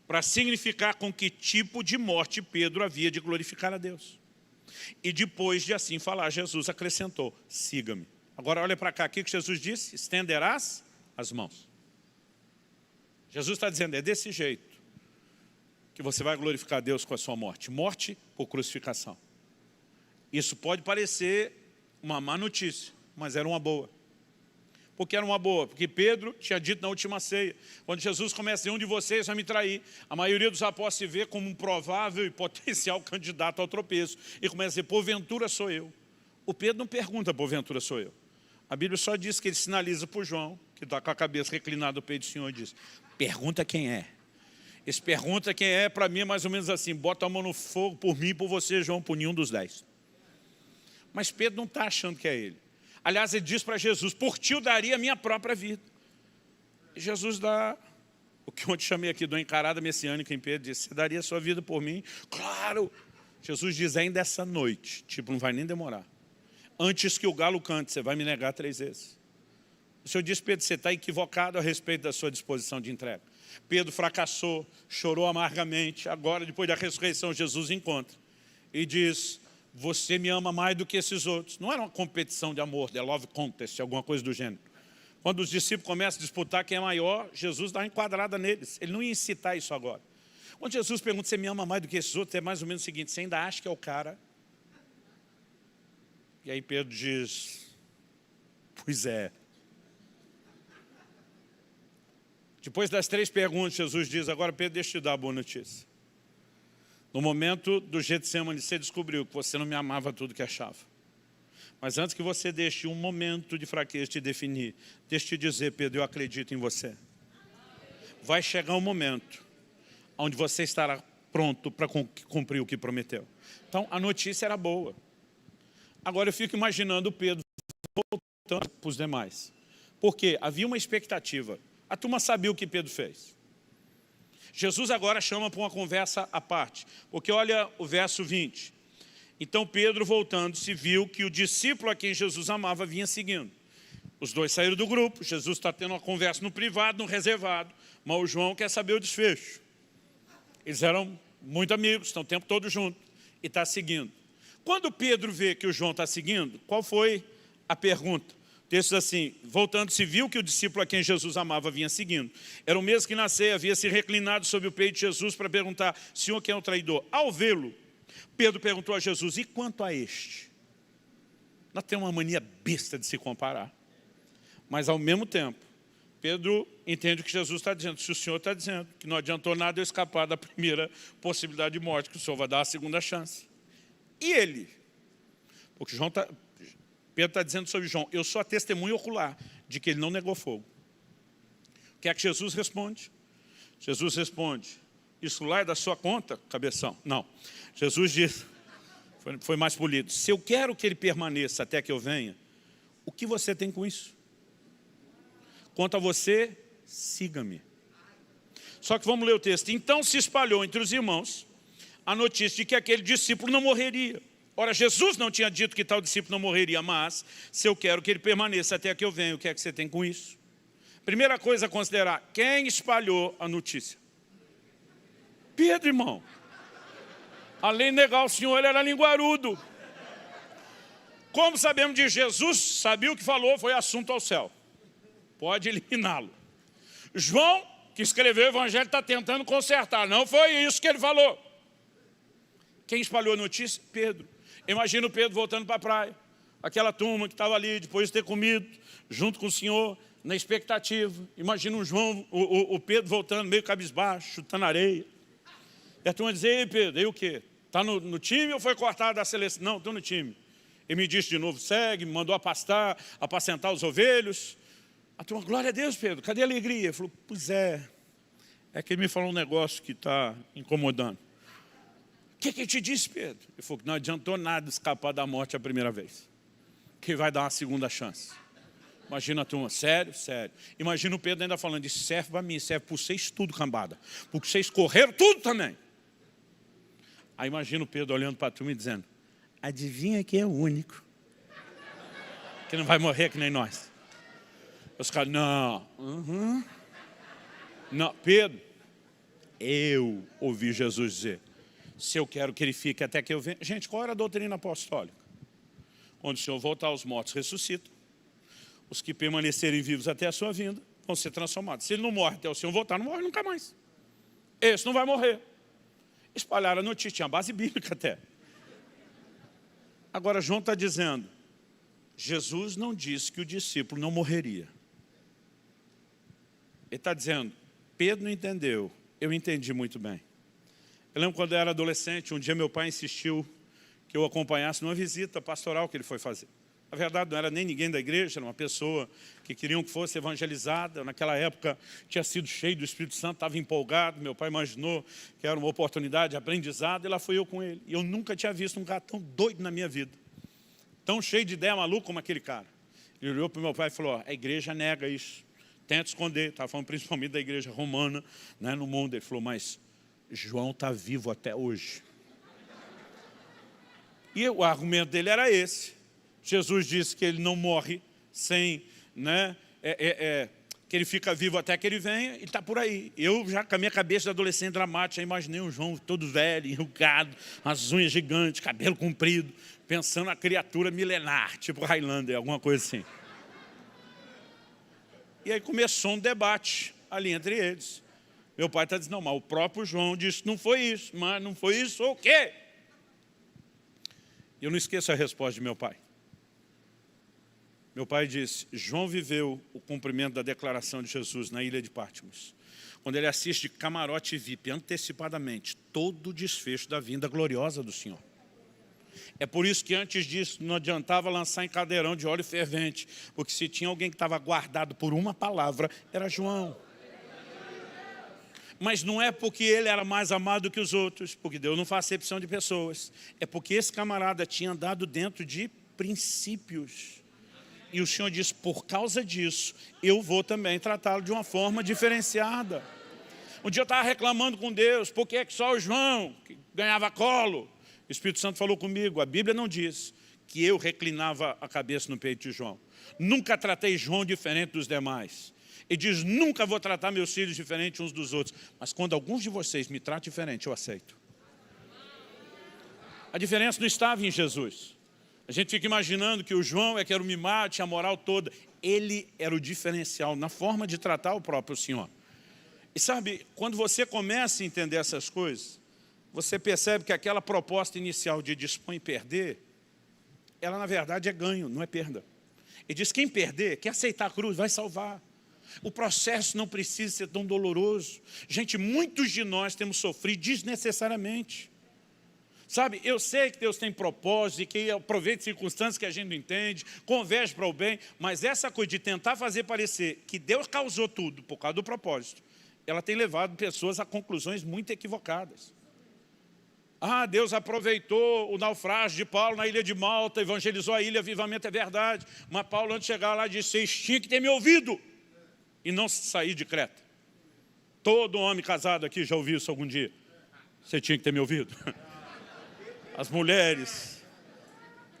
para significar com que tipo de morte Pedro havia de glorificar a Deus. E depois de assim falar, Jesus acrescentou, siga-me. Agora olha para cá, o que Jesus disse? Estenderás as mãos. Jesus está dizendo, é desse jeito que você vai glorificar Deus com a sua morte. Morte por crucificação. Isso pode parecer uma má notícia, mas era uma boa. Por que era uma boa? Porque Pedro tinha dito na última ceia, quando Jesus começa a dizer, um de vocês vai me trair, a maioria dos apóstolos se vê como um provável e potencial candidato ao tropeço, e começa a dizer, porventura sou eu. O Pedro não pergunta, porventura sou eu. A Bíblia só diz que ele sinaliza para o João, que está com a cabeça reclinada no peito do Senhor, e diz, pergunta quem é. Esse pergunta quem é, para mim é mais ou menos assim, bota a mão no fogo por mim e por você, João, por nenhum dos 10. Mas Pedro não está achando que é ele. Aliás, ele diz para Jesus, por ti eu daria a minha própria vida. E Jesus dá, o que eu te chamei aqui de uma encarada messiânica em Pedro, disse, você daria a sua vida por mim? Claro! Jesus diz, ainda essa noite, tipo, não vai nem demorar. Antes que o galo cante, você vai me negar 3 vezes. O Senhor disse, Pedro, você está equivocado a respeito da sua disposição de entrega. Pedro fracassou, chorou amargamente. Agora, depois da ressurreição, Jesus encontra e diz, você me ama mais do que esses outros. Não era uma competição de amor, de love contest, alguma coisa do gênero. Quando os discípulos começam a disputar quem é maior, Jesus dá uma enquadrada neles. Ele não ia incitar isso agora. Quando Jesus pergunta, você me ama mais do que esses outros, é mais ou menos o seguinte, você ainda acha que é o cara? E aí Pedro diz, pois é. Depois das 3 perguntas, Jesus diz, agora Pedro, deixa eu te dar a boa notícia. No momento do Getsemane, você descobriu que você não me amava tudo que achava. Mas antes que você deixe um momento de fraqueza te definir, deixa eu te dizer, Pedro, eu acredito em você. Vai chegar um momento onde você estará pronto para cumprir o que prometeu. Então, a notícia era boa. Agora eu fico imaginando o Pedro voltando para os demais. Porque havia uma expectativa. A turma sabia o que Pedro fez. Jesus agora chama para uma conversa à parte. Porque olha o verso 20. Então Pedro, voltando-se, viu que o discípulo a quem Jesus amava vinha seguindo. Os 2 saíram do grupo. Jesus está tendo uma conversa no privado, no reservado. Mas o João quer saber o desfecho. Eles eram muito amigos, estão o tempo todo juntos. E está seguindo. Quando Pedro vê que o João está seguindo, qual foi a pergunta? O texto diz assim, voltando-se viu que o discípulo a quem Jesus amava vinha seguindo. Era o mesmo que na ceia havia se reclinado sobre o peito de Jesus para perguntar, Senhor, quem é o traidor? Ao vê-lo, Pedro perguntou a Jesus, e quanto a este? Nós temos uma mania besta de se comparar. Mas ao mesmo tempo, Pedro entende o que Jesus está dizendo. Se o Senhor está dizendo que não adiantou nada eu escapar da primeira possibilidade de morte, que o Senhor vai dar a segunda chance. E ele? Porque Pedro está dizendo sobre João, eu sou a testemunha ocular de que ele não negou fogo. O que é que Jesus responde? Jesus responde, isso lá é da sua conta, cabeção? Não. Jesus diz, foi mais polido, se eu quero que ele permaneça até que eu venha, o que você tem com isso? Quanto a você, siga-me. Só que vamos ler o texto. Então se espalhou entre os irmãos a notícia de que aquele discípulo não morreria. Ora, Jesus não tinha dito que tal discípulo não morreria, mas se eu quero que ele permaneça até que eu venha, o que é que você tem com isso? Primeira coisa a considerar, quem espalhou a notícia? Pedro, irmão. Além de negar o Senhor, ele era linguarudo. Como sabemos de Jesus, sabia o que falou, foi assunto ao céu. Pode eliminá-lo. João, que escreveu o evangelho, está tentando consertar. Não foi isso que ele falou. Quem espalhou a notícia? Pedro. Imagina o Pedro voltando para a praia. Aquela turma que estava ali, depois de ter comido, junto com o Senhor, na expectativa. Imagina o João, o Pedro voltando meio cabisbaixo, chutando areia. E a turma diz, ei Pedro, e o quê? Está no time ou foi cortado da seleção? Não, estou no time. Ele me disse de novo, segue, me mandou apacentar os ovelhos. A turma, glória a Deus, Pedro, cadê a alegria? Ele falou, pois é que ele me falou um negócio que está incomodando. O que ele te disse, Pedro? Ele falou que não adiantou nada escapar da morte a primeira vez. Que vai dar uma segunda chance. Imagina a turma, sério, sério. Imagina o Pedro ainda falando, isso serve para mim, serve para vocês tudo, cambada. Porque vocês correram tudo também. Aí imagina o Pedro olhando para a turma e dizendo, adivinha quem é o único que não vai morrer que nem nós. Os caras, não. Não, Pedro, eu ouvi Jesus dizer, se eu quero que ele fique até que eu venha. Gente, qual era a doutrina apostólica? Quando o Senhor voltar aos mortos, ressuscita. os que permanecerem vivos até a sua vinda vão ser transformados. Se ele não morre até o Senhor voltar, não morre nunca mais. Esse não vai morrer. Espalharam a notícia, tinha base bíblica até. Agora João está dizendo, Jesus não disse que o discípulo não morreria. Ele está dizendo, Pedro não entendeu, eu entendi muito bem. Eu lembro quando eu era adolescente, um dia meu pai insistiu que eu acompanhasse numa visita pastoral que ele foi fazer. Na verdade, não era nem ninguém da igreja, era uma pessoa que queriam que fosse evangelizada. Naquela época, tinha sido cheio do Espírito Santo, estava empolgado. Meu pai imaginou que era uma oportunidade de aprendizado, e lá fui eu com ele. E eu nunca tinha visto um cara tão doido na minha vida, tão cheio de ideia maluca como aquele cara. Ele olhou para o meu pai e falou, a igreja nega isso, tenta esconder. Estava falando principalmente da igreja romana, né, no mundo. Ele falou, mas João está vivo até hoje. E o argumento dele era esse. Jesus disse que ele não morre sem, né, que ele fica vivo até que ele venha, ele está por aí. Eu já com a minha cabeça de adolescente dramático, já imaginei um João todo velho, enrugado, as unhas gigantes, cabelo comprido, pensando na criatura milenar, tipo Highlander, alguma coisa assim. E aí começou um debate ali entre eles. Meu pai está dizendo, não, mas o próprio João disse, não foi isso, mas não foi isso o quê? Eu não esqueço a resposta de meu pai. Meu pai disse, João viveu o cumprimento da declaração de Jesus na ilha de Patmos, quando ele assiste camarote VIP antecipadamente todo o desfecho da vinda gloriosa do Senhor. É por isso que antes disso não adiantava lançar em caldeirão de óleo fervente, porque se tinha alguém que estava guardado por uma palavra, era João. Mas não é porque ele era mais amado que os outros, porque Deus não faz acepção de pessoas. É porque esse camarada tinha andado dentro de princípios. E o Senhor diz, por causa disso, eu vou também tratá-lo de uma forma diferenciada. Um dia eu estava reclamando com Deus, por que só o João que ganhava colo? O Espírito Santo falou comigo, a Bíblia não diz que eu reclinava a cabeça no peito de João. Nunca tratei João diferente dos demais. Ele diz, nunca vou tratar meus filhos diferente uns dos outros. Mas quando alguns de vocês me tratam diferente, eu aceito. A diferença não estava em Jesus. A gente fica imaginando que o João é que era o mimado, tinha a moral toda. Ele era o diferencial na forma de tratar o próprio Senhor. E sabe, quando você começa a entender essas coisas, você percebe que aquela proposta inicial de dispõe e perder, ela na verdade é ganho, não é perda. Ele diz, quem perder, quer aceitar a cruz, vai salvar. O processo não precisa ser tão doloroso. Gente, muitos de nós temos sofrido desnecessariamente. Sabe, eu sei que Deus tem propósito e que aproveita circunstâncias que a gente não entende, converge para o bem, mas essa coisa de tentar fazer parecer que Deus causou tudo por causa do propósito, ela tem levado pessoas a conclusões muito equivocadas. Ah, Deus aproveitou o naufrágio de Paulo na ilha de Malta, evangelizou a ilha, avivamento é verdade, mas Paulo antes de chegar lá disse, vocês tinham que ter me ouvido e não sair de Creta. Todo homem casado aqui já ouviu isso algum dia. Você tinha que ter me ouvido. As mulheres,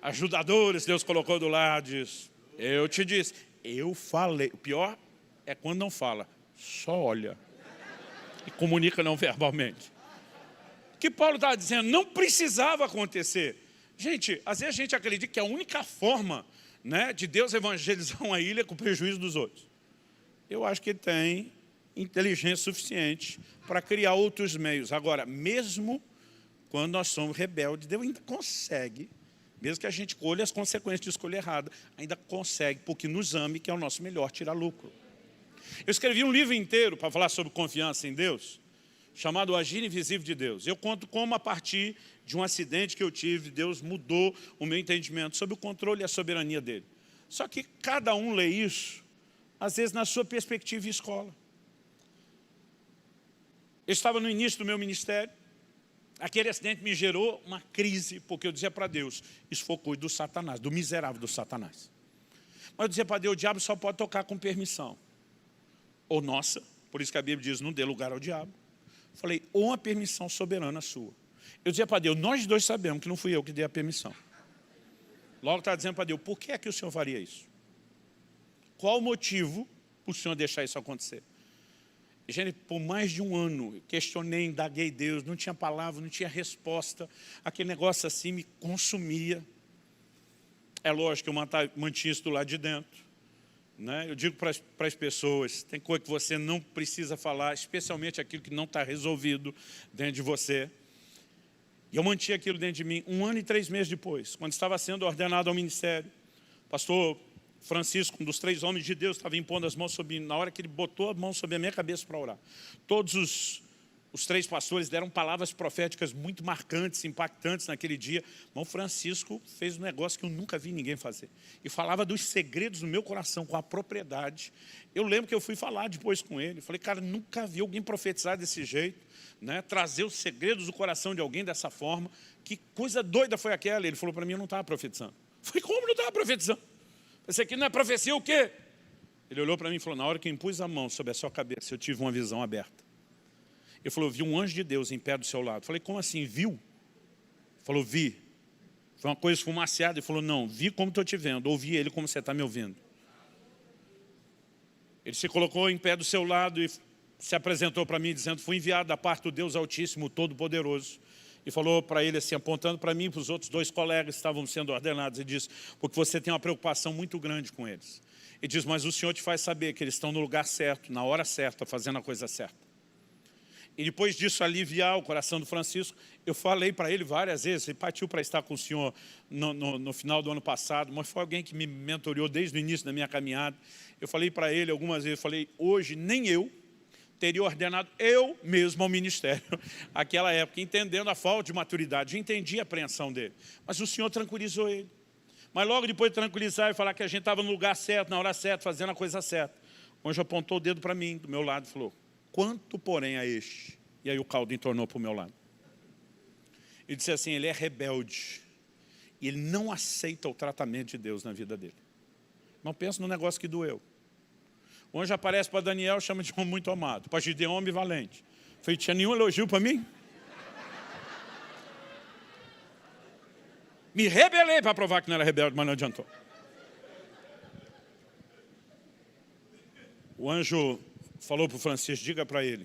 ajudadoras, Deus colocou do lado, diz, eu te disse, eu falei. O pior é quando não fala, só olha e comunica não verbalmente. O que Paulo está dizendo, não precisava acontecer. Gente, às vezes a gente acredita que a única forma, né, de Deus evangelizar uma ilha é com o prejuízo dos outros. Eu acho que ele tem inteligência suficiente para criar outros meios. Agora, mesmo quando nós somos rebeldes, Deus ainda consegue, mesmo que a gente colhe as consequências de escolha errada, ainda consegue, porque nos ame, que é o nosso melhor, tirar lucro. Eu escrevi um livro inteiro para falar sobre confiança em Deus, chamado O Agir Invisível de Deus. Eu conto como, a partir de um acidente que eu tive, Deus mudou o meu entendimento sobre o controle e a soberania dele. Só que cada um lê isso, às vezes na sua perspectiva e escola. Eu estava no início do meu ministério, aquele acidente me gerou uma crise, porque eu dizia para Deus, isso foi coisa do Satanás, do miserável do Satanás. Mas eu dizia para Deus, o diabo só pode tocar com permissão. Ou nossa, por isso que a Bíblia diz, não dê lugar ao diabo. Falei, ou uma permissão soberana sua. Eu dizia para Deus, nós dois sabemos que não fui eu que dei a permissão. Logo está dizendo para Deus, por que é que o Senhor faria isso? Qual o motivo para o Senhor deixar isso acontecer? Gente, por mais de um ano, questionei, indaguei Deus, não tinha palavra, não tinha resposta. Aquele negócio assim me consumia. É lógico que eu mantinha isso do lado de dentro. né? Eu digo para as pessoas, tem coisa que você não precisa falar, especialmente aquilo que não está resolvido dentro de você. E eu mantinha aquilo dentro de mim. 1 ano e 3 meses depois, quando estava sendo ordenado ao ministério, pastor Francisco, um dos 3 homens de Deus, estava impondo as mãos sobre mim. Na hora que ele botou a mão sobre a minha cabeça para orar, todos os 3 pastores deram palavras proféticas muito marcantes, impactantes naquele dia. Irmão Francisco fez um negócio que eu nunca vi ninguém fazer. E falava dos segredos do meu coração com a propriedade. Eu lembro que eu fui falar depois com ele. Falei, cara, nunca vi alguém profetizar desse jeito, né? Trazer os segredos do coração de alguém dessa forma. Que coisa doida foi aquela? Ele falou para mim, eu não estava profetizando. Eu falei, como não estava profetizando? Esse aqui não é profecia o quê? Ele olhou para mim e falou, na hora que eu impus a mão sobre a sua cabeça, eu tive uma visão aberta. Ele falou, vi um anjo de Deus em pé do seu lado. Eu falei, como assim, viu? Ele falou, vi. Foi uma coisa esfumaciada. Ele falou, não, vi como estou te vendo, ouvi ele como você está me ouvindo. Ele se colocou em pé do seu lado e se apresentou para mim, dizendo, fui enviado da parte do Deus Altíssimo, Todo-Poderoso. E falou para ele assim, apontando para mim e para os outros 2 colegas que estavam sendo ordenados, e disse, porque você tem uma preocupação muito grande com eles. E diz, mas o Senhor te faz saber que eles estão no lugar certo, na hora certa, fazendo a coisa certa. E depois disso aliviar o coração do Francisco, eu falei para ele várias vezes, ele partiu para estar com o senhor no final do ano passado, mas foi alguém que me mentoreou desde o início da minha caminhada. Eu falei para ele algumas vezes, eu falei, hoje nem eu teria ordenado eu mesmo ao ministério, naquela época, entendendo a falta de maturidade, eu entendi a apreensão dele. Mas o Senhor tranquilizou ele. Mas logo depois de tranquilizar e falar que a gente estava no lugar certo, na hora certa, fazendo a coisa certa, o anjo apontou o dedo para mim, do meu lado, e falou, quanto, porém, a este? E aí o caldo entornou para o meu lado. Ele disse assim, ele é rebelde, e ele não aceita o tratamento de Deus na vida dele. Não pensa no negócio que doeu. O anjo aparece para Daniel, chama de homem muito amado. Para Gideão, homem valente. Falei, tinha nenhum elogio para mim? Me rebelei para provar que não era rebelde, mas não adiantou. O anjo falou para o Francisco, diga para ele,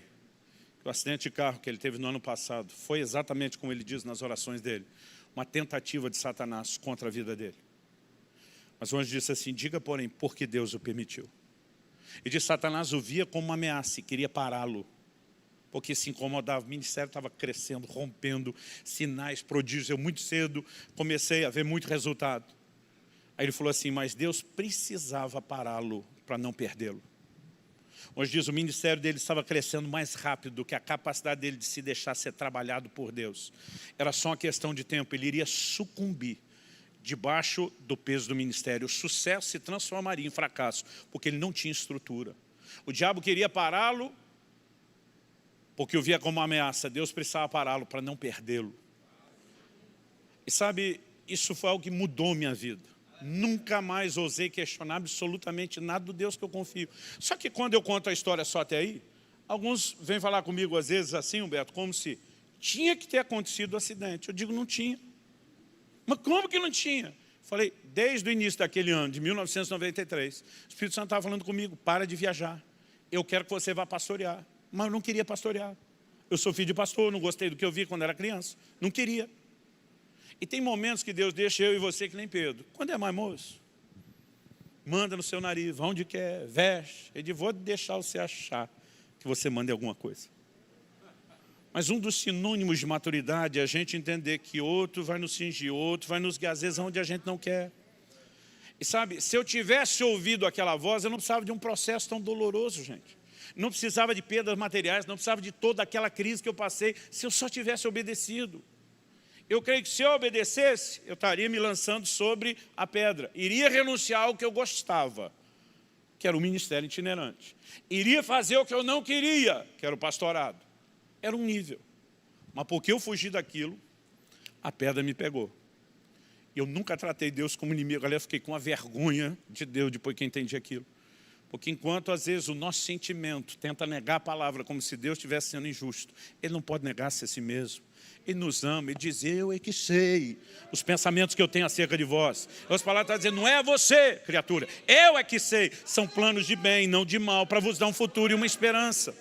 que o acidente de carro que ele teve no ano passado foi exatamente como ele diz nas orações dele, uma tentativa de Satanás contra a vida dele. Mas o anjo disse assim, diga, porém, por que Deus o permitiu. E disse, Satanás o via como uma ameaça e queria pará-lo, porque se incomodava. O ministério estava crescendo, rompendo, sinais, prodígios. Eu muito cedo comecei a ver muito resultado. Aí ele falou assim, mas Deus precisava pará-lo para não perdê-lo. Hoje diz, o ministério dele estava crescendo mais rápido do que a capacidade dele de se deixar ser trabalhado por Deus. Era só uma questão de tempo, ele iria sucumbir debaixo do peso do ministério. O sucesso se transformaria em fracasso, porque ele não tinha estrutura. O diabo queria pará-lo, porque o via como uma ameaça. Deus precisava pará-lo para não perdê-lo. E sabe, isso foi algo que mudou minha vida. Nunca mais ousei questionar absolutamente nada do Deus que eu confio. Só que quando eu conto a história só até aí, alguns vêm falar comigo às vezes assim, Humberto, como se tinha que ter acontecido o acidente. Eu digo, não tinha. Mas como que não tinha? Falei, desde o início daquele ano, de 1993, o Espírito Santo estava falando comigo, para de viajar. Eu quero que você vá pastorear. Mas eu não queria pastorear. Eu sou filho de pastor, não gostei do que eu vi quando era criança. Não queria. E tem momentos que Deus deixa eu e você que nem Pedro. Quando é mais moço, manda no seu nariz, vá onde quer, veste. Ele diz, vou deixar você achar que você manda alguma coisa. Mas um dos sinônimos de maturidade é a gente entender que outro vai nos cingir, outro vai nos guiar, às vezes onde a gente não quer. E sabe, se eu tivesse ouvido aquela voz, eu não precisava de um processo tão doloroso, gente. Não precisava de perdas materiais, não precisava de toda aquela crise que eu passei, se eu só tivesse obedecido. Eu creio que se eu obedecesse, eu estaria me lançando sobre a pedra. Iria renunciar ao que eu gostava, que era o ministério itinerante. Iria fazer o que eu não queria, que era o pastorado. Era um nível. Mas porque eu fugi daquilo, a pedra me pegou. Eu nunca tratei Deus como inimigo. Aliás, fiquei com a vergonha de Deus depois que eu entendi aquilo. Porque enquanto às vezes o nosso sentimento tenta negar a palavra como se Deus estivesse sendo injusto, Ele não pode negar-se a si mesmo. Ele nos ama, Ele diz, eu é que sei os pensamentos que eu tenho acerca de vós. As palavras estão dizendo, não é você, criatura, eu é que sei. São planos de bem, não de mal, para vos dar um futuro e uma esperança.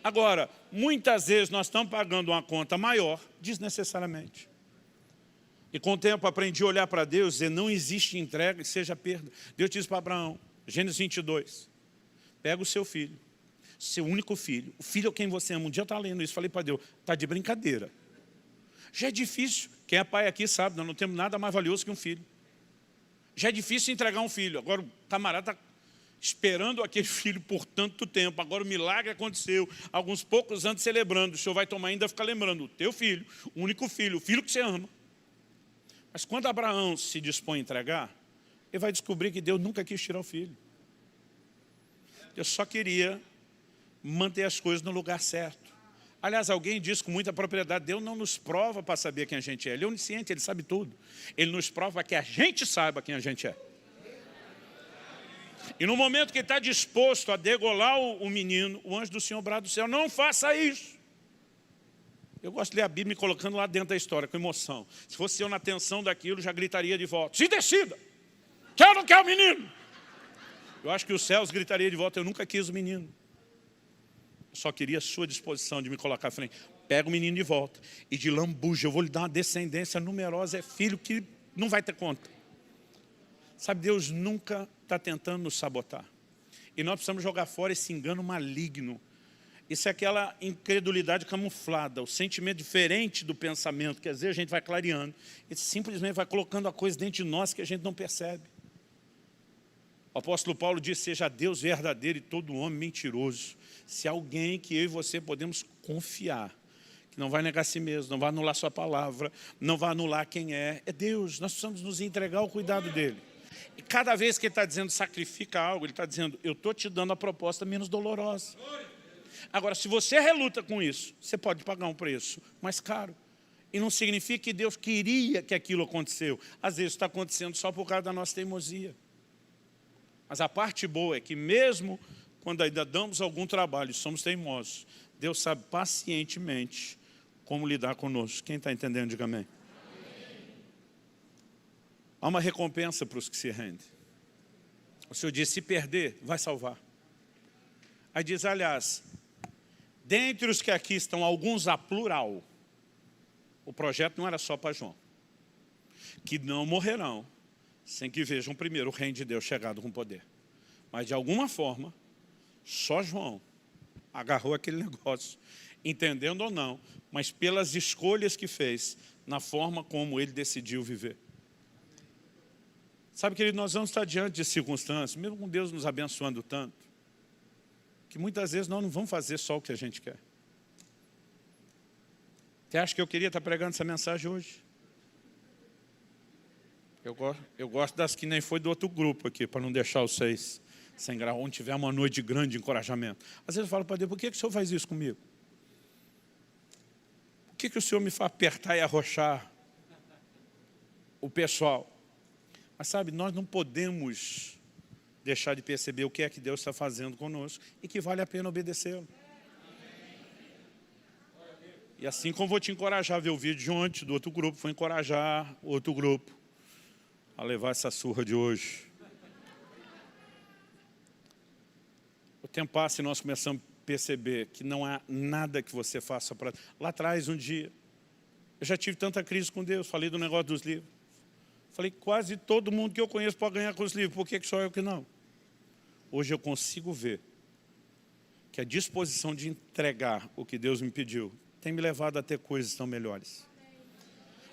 Agora, muitas vezes nós estamos pagando uma conta maior, desnecessariamente. E com o tempo aprendi a olhar para Deus e dizer, não existe entrega que seja perda. Deus disse para Abraão, Gênesis 22. Pega o seu filho, seu único filho, o filho a quem você ama. Um dia eu estava lendo isso, falei para Deus, está de brincadeira. Já é difícil, quem é pai aqui sabe, nós não temos nada mais valioso que um filho. Já é difícil entregar um filho, agora o camarada está esperando aquele filho por tanto tempo, agora o milagre aconteceu, alguns poucos anos celebrando, o senhor vai tomar ainda ficar lembrando, o teu filho, o único filho, o filho que você ama. Mas quando Abraão se dispõe a entregar, ele vai descobrir que Deus nunca quis tirar o filho. Deus só queria manter as coisas no lugar certo. Aliás, alguém disse com muita propriedade, Deus não nos prova para saber quem a gente é. Ele é onisciente, Ele sabe tudo. Ele nos prova para que a gente saiba quem a gente é. E no momento que ele está disposto a degolar o menino, o anjo do Senhor brada do céu, não faça isso. Eu gosto de ler a Bíblia me colocando lá dentro da história, com emoção. Se fosse eu na tensão daquilo, já gritaria de volta, se decida, quer ou não quer o menino? Eu acho que os céus gritaria de volta, eu nunca quis o menino. Eu só queria a sua disposição de me colocar à frente. Pega o menino de volta e de lambuja, eu vou lhe dar uma descendência numerosa, é filho que não vai ter conta. Sabe, Deus nunca está tentando nos sabotar. E nós precisamos jogar fora esse engano maligno. Isso é aquela incredulidade camuflada, o sentimento diferente do pensamento, que às vezes a gente vai clareando. Ele simplesmente vai colocando a coisa dentro de nós que a gente não percebe. O apóstolo Paulo diz, seja Deus verdadeiro e todo homem mentiroso. Se alguém que eu e você podemos confiar, que não vai negar a si mesmo, não vai anular sua palavra, não vai anular quem é Deus. Nós precisamos nos entregar ao cuidado dele. E cada vez que ele está dizendo sacrifica algo, ele está dizendo, eu estou te dando a proposta menos dolorosa. Agora, se você reluta com isso, você pode pagar um preço mais caro. E não significa que Deus queria que aquilo aconteceu. Às vezes está acontecendo só por causa da nossa teimosia. Mas a parte boa é que mesmo quando ainda damos algum trabalho e somos teimosos, Deus sabe pacientemente como lidar conosco. Quem está entendendo, diga amém. Há uma recompensa para os que se rendem. O Senhor diz, se perder, vai salvar. Aí diz, aliás, dentre os que aqui estão, alguns a plural, o projeto não era só para João, que não morrerão sem que vejam primeiro o reino de Deus chegado com poder. Mas de alguma forma, só João agarrou aquele negócio, entendendo ou não, mas pelas escolhas que fez, na forma como ele decidiu viver. Sabe, querido, nós vamos estar diante de circunstâncias, mesmo com Deus nos abençoando tanto, que muitas vezes nós não vamos fazer só o que a gente quer. Você acha que eu queria estar pregando essa mensagem hoje? Eu gosto das que nem foi do outro grupo aqui, para não deixar vocês sem graça, onde tiver uma noite de grande encorajamento. Às vezes eu falo para Deus, por que o Senhor faz isso comigo? Por que o Senhor me faz apertar e arrochar o pessoal? Mas sabe, nós não podemos deixar de perceber o que é que Deus está fazendo conosco e que vale a pena obedecê-lo. E assim como vou te encorajar a ver o vídeo de ontem do outro grupo, vou encorajar o outro grupo a levar essa surra de hoje. O tempo passa e nós começamos a perceber que não há nada que você faça para... Lá atrás, um dia, eu já tive tanta crise com Deus, falei do negócio dos livros. Falei, quase todo mundo que eu conheço pode ganhar com os livros, por que só eu que não? Hoje eu consigo ver que a disposição de entregar o que Deus me pediu tem me levado a ter coisas tão melhores.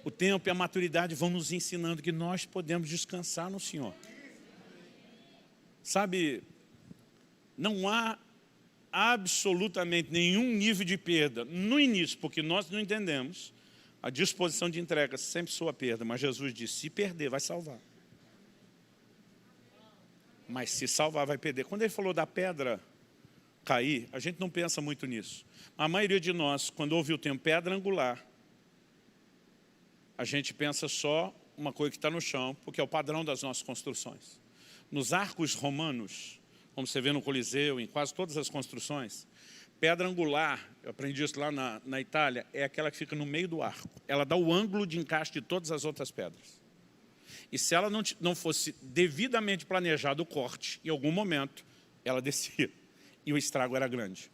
O tempo e a maturidade vão nos ensinando que nós podemos descansar no Senhor. Sabe, não há absolutamente nenhum nível de perda no início, porque nós não entendemos. A disposição de entrega sempre soa perda, mas Jesus disse, se perder, vai salvar. Mas se salvar, vai perder. Quando ele falou da pedra cair, a gente não pensa muito nisso. A maioria de nós, quando ouve o termo pedra angular, a gente pensa só uma coisa que está no chão, porque é o padrão das nossas construções. Nos arcos romanos, como você vê no Coliseu, em quase todas as construções, pedra angular, eu aprendi isso lá na Itália, é aquela que fica no meio do arco. Ela dá o ângulo de encaixe de todas as outras pedras. E se ela não fosse devidamente planejado o corte, em algum momento, ela descia. E o estrago era grande.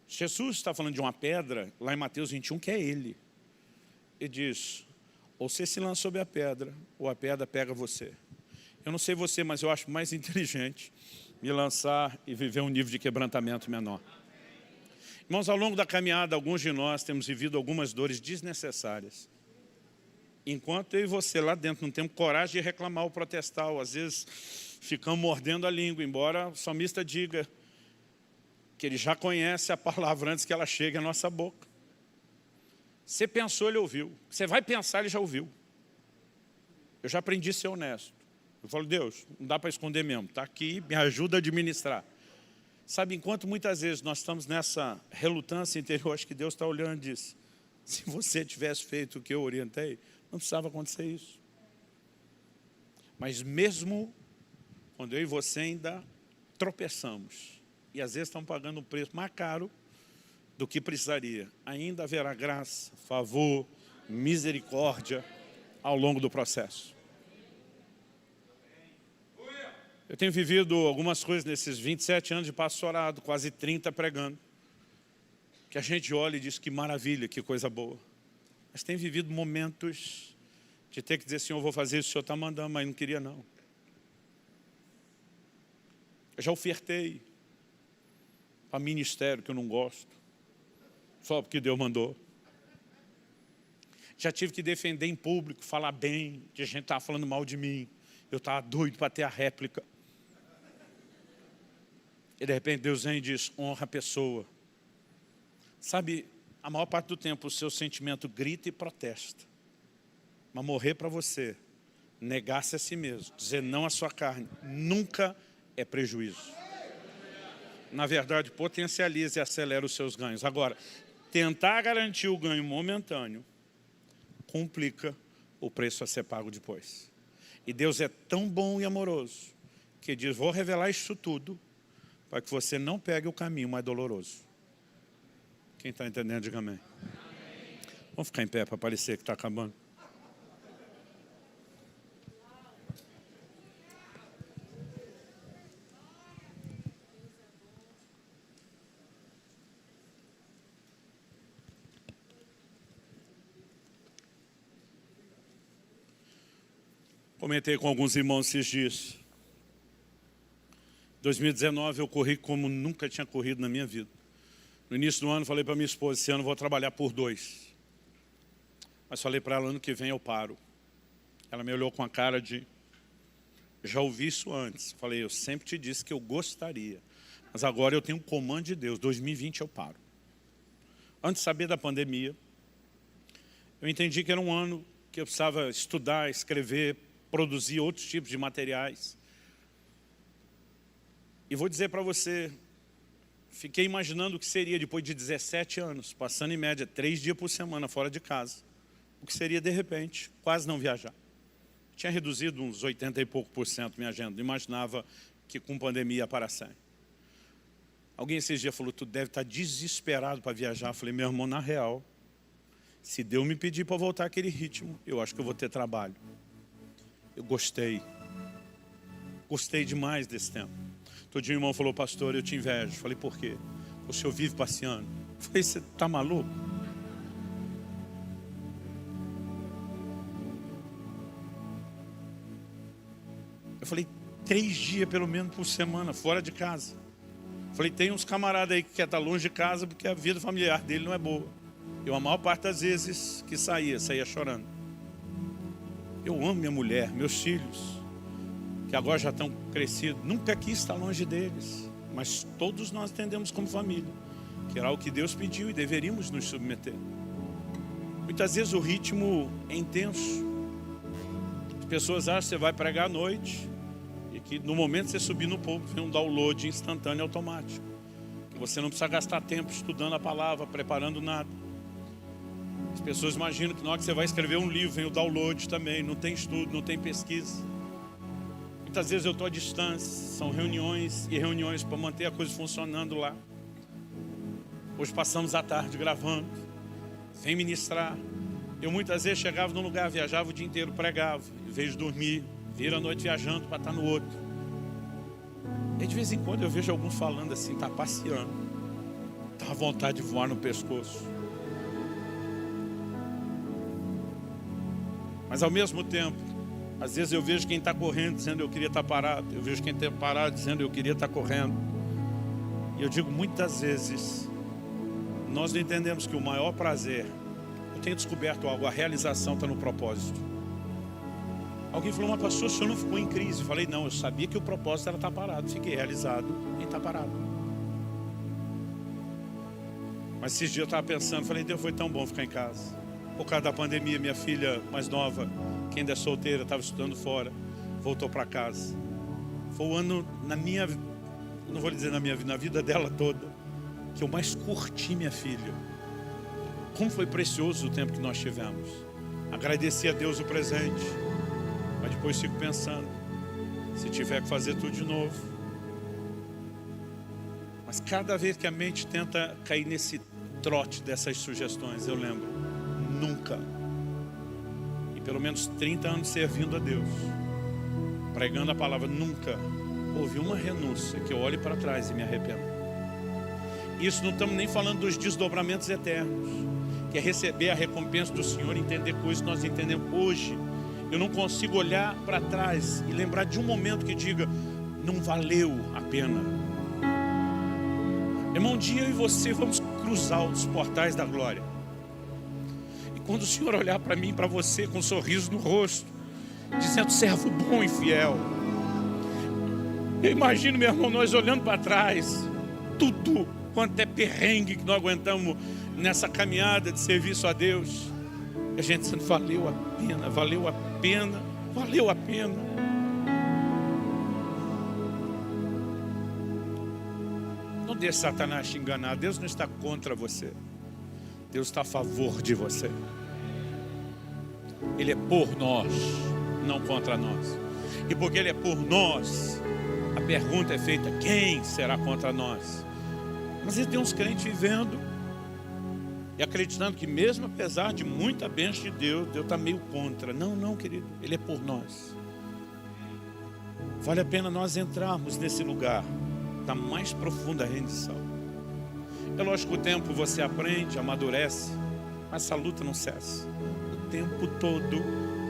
Jesus está falando de uma pedra, lá em Mateus 21, que é Ele. Ele diz, ou você se lança sobre a pedra, ou a pedra pega você. Eu não sei você, mas eu acho mais inteligente me lançar e viver um nível de quebrantamento menor. Irmãos, ao longo da caminhada, alguns de nós temos vivido algumas dores desnecessárias. Enquanto eu e você lá dentro não temos coragem de reclamar ou protestar, ou às vezes ficamos mordendo a língua, embora o salmista diga que ele já conhece a palavra antes que ela chegue à nossa boca. Você pensou, ele ouviu. Você vai pensar, ele já ouviu. Eu já aprendi a ser honesto. Eu falo, Deus, não dá para esconder mesmo. Está aqui, me ajuda a administrar. Sabe, enquanto muitas vezes nós estamos nessa relutância interior, acho que Deus está olhando e diz, se você tivesse feito o que eu orientei, não precisava acontecer isso. Mas mesmo quando eu e você ainda tropeçamos, e às vezes estamos pagando um preço mais caro do que precisaria, ainda haverá graça, favor, misericórdia ao longo do processo. Eu tenho vivido algumas coisas nesses 27 anos de pastorado, quase 30 pregando, que a gente olha e diz que maravilha, que coisa boa. Mas tem vivido momentos de ter que dizer, Senhor, eu vou fazer isso, o Senhor está mandando, mas não queria não. Eu já ofertei para ministério que eu não gosto, só porque Deus mandou. Já tive que defender em público, falar bem, que a gente estava falando mal de mim. Eu estava doido para ter a réplica. E de repente Deus vem e diz, honra a pessoa. Sabe, a maior parte do tempo o seu sentimento grita e protesta. Mas morrer para você, negar-se a si mesmo, dizer não à sua carne, nunca é prejuízo. Na verdade, potencializa e acelera os seus ganhos. Agora, tentar garantir o ganho momentâneo complica o preço a ser pago depois. E Deus é tão bom e amoroso que diz, vou revelar isso tudo para que você não pegue o caminho mais doloroso. Quem está entendendo, diga amém. Vamos ficar em pé para parecer que está acabando. Comentei com alguns irmãos esses dias. 2019 eu corri como nunca tinha corrido na minha vida. No início do ano falei para minha esposa, esse ano eu vou trabalhar por 2. Mas falei para ela, ano que vem eu paro. Ela me olhou com a cara de, já ouvi isso antes. Falei, eu sempre te disse que eu gostaria. Mas agora eu tenho um comando de Deus, 2020 eu paro. Antes de saber da pandemia, eu entendi que era um ano que eu precisava estudar, escrever, produzir outros tipos de materiais. E vou dizer para você, fiquei imaginando o que seria depois de 17 anos, passando em média 3 dias por semana fora de casa. O que seria, de repente, quase não viajar. Tinha reduzido uns 80 e pouco por cento minha agenda. Não imaginava que com pandemia ia parar sempre. Alguém esses dias falou, tu deve estar desesperado para viajar. Eu falei, meu irmão, na real, se Deus me pedir para voltar àquele ritmo, eu acho que eu vou ter trabalho. Eu gostei. Gostei demais desse tempo. Todo dia o irmão falou, pastor, eu te invejo. Eu falei, por quê? O senhor vive passeando. Eu falei, você está maluco? Eu falei, 3 dias pelo menos por semana, fora de casa. Eu falei, tem uns camaradas aí que quer estar longe de casa porque a vida familiar dele não é boa. Eu, a maior parte das vezes que saía chorando. Eu amo minha mulher, meus filhos, que agora já estão crescidos, nunca quis estar longe deles, mas todos nós entendemos como família, que era o que Deus pediu e deveríamos nos submeter. Muitas vezes o ritmo é intenso. As pessoas acham que você vai pregar à noite e que no momento que você subir no púlpito vem um download instantâneo automático, que você não precisa gastar tempo estudando a palavra, preparando nada. As pessoas imaginam que na hora que você vai escrever um livro vem o download também, não tem estudo, não tem pesquisa. Muitas vezes eu estou à distância, são reuniões e reuniões para manter a coisa funcionando lá. Hoje passamos a tarde gravando, vem ministrar. Eu muitas vezes chegava num lugar, viajava o dia inteiro, pregava, em vez de dormir, vira a noite viajando para estar no outro. E de vez em quando eu vejo alguns falando assim, está passeando, está à vontade de voar no pescoço. Mas ao mesmo tempo, Às vezes eu vejo quem está correndo dizendo eu queria estar parado. Eu vejo quem está parado dizendo eu queria estar correndo. E eu digo muitas vezes, nós não entendemos que o maior prazer, eu tenho descoberto algo, a realização está no propósito. Alguém falou, mas pastor, o senhor não ficou em crise? Eu falei, não, eu sabia que o propósito era estar parado. Fiquei realizado em estar parado. Mas esses dias eu estava pensando, falei, Deus, foi tão bom ficar em casa. Por causa da pandemia, minha filha mais nova, que ainda é solteira, estava estudando fora, voltou para casa. Foi o ano na minha, não vou dizer na minha vida, na vida dela toda, que eu mais curti minha filha. Como foi precioso o tempo que nós tivemos. Agradecer a Deus o presente, mas depois fico pensando, se tiver que fazer tudo de novo. Mas cada vez que a mente tenta cair nesse trote dessas sugestões, eu lembro, nunca, e pelo menos 30 anos servindo a Deus, pregando a palavra, nunca houve uma renúncia que eu olhe para trás e me arrependo. Isso não estamos nem falando dos desdobramentos eternos, que é receber a recompensa do Senhor, entender coisas que nós entendemos hoje. Eu não consigo olhar para trás e lembrar de um momento que diga, não valeu a pena. Irmão, um dia eu e você vamos cruzar os portais da glória. E quando o Senhor olhar para mim e para você com um sorriso no rosto, dizendo, servo bom e fiel. Eu imagino, meu irmão, nós olhando para trás, tudo quanto é perrengue que nós aguentamos nessa caminhada de serviço a Deus. A gente dizendo, valeu a pena, valeu a pena, valeu a pena. Não deixe Satanás te enganar. Deus não está contra você. Deus está a favor de você. Ele é por nós, não contra nós. E porque Ele é por nós, a pergunta é feita, quem será contra nós? Mas tem uns crentes vivendo e acreditando que mesmo apesar de muita bênção de Deus, Deus está meio contra. Não, não, querido, Ele é por nós. Vale a pena nós entrarmos nesse lugar da mais profunda rendição. É lógico que o tempo você aprende, amadurece, mas essa luta não cessa. O tempo todo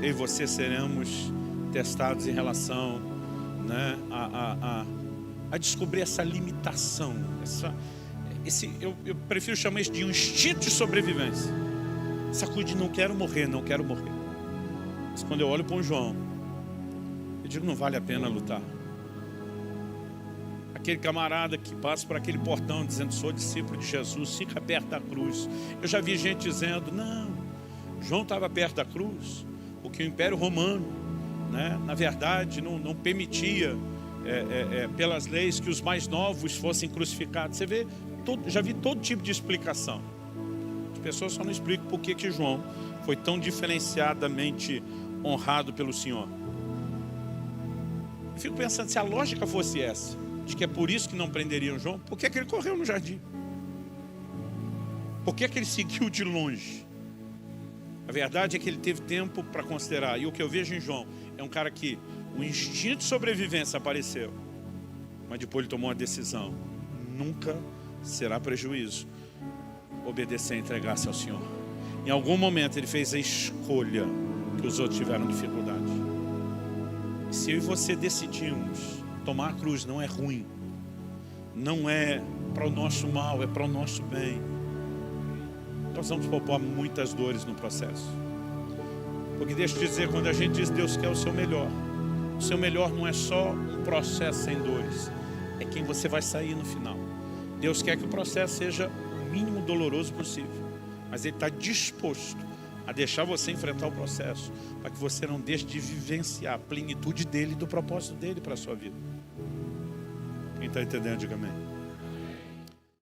eu e você seremos testados em relação, né, a descobrir essa limitação, eu prefiro chamar isso de um instinto de sobrevivência. Sacude, não quero morrer, não quero morrer. Mas quando eu olho para o João, eu digo, não vale a pena lutar. Aquele camarada que passa por aquele portão dizendo, sou discípulo de Jesus, fica perto da cruz. Eu já vi gente dizendo, não, João estava perto da cruz, porque o Império Romano, né, na verdade, não permitia, pelas leis, que os mais novos fossem crucificados. Você vê, já vi todo tipo de explicação. As pessoas só não explicam por que João foi tão diferenciadamente honrado pelo Senhor. Eu fico pensando, se a lógica fosse essa, de que é por isso que não prenderiam João, por que ele correu no jardim? Por que ele seguiu de longe? A verdade é que ele teve tempo para considerar. E o que eu vejo em João é um cara que o instinto de sobrevivência apareceu, mas depois ele tomou uma decisão. Nunca será prejuízo obedecer e entregar-se ao Senhor. Em algum momento ele fez a escolha que os outros tiveram dificuldade. Se eu e você decidimos tomar a cruz, não é ruim, não é para o nosso mal, é para o nosso bem. Nós vamos poupar muitas dores no processo. Porque deixa eu te dizer, quando a gente diz Deus quer o seu melhor não é só um processo sem dores, é quem você vai sair no final. Deus quer que o processo seja o mínimo doloroso possível, mas Ele está disposto a deixar você enfrentar o processo, para que você não deixe de vivenciar a plenitude dEle e do propósito dEle para a sua vida. Quem está entendendo, diga amém.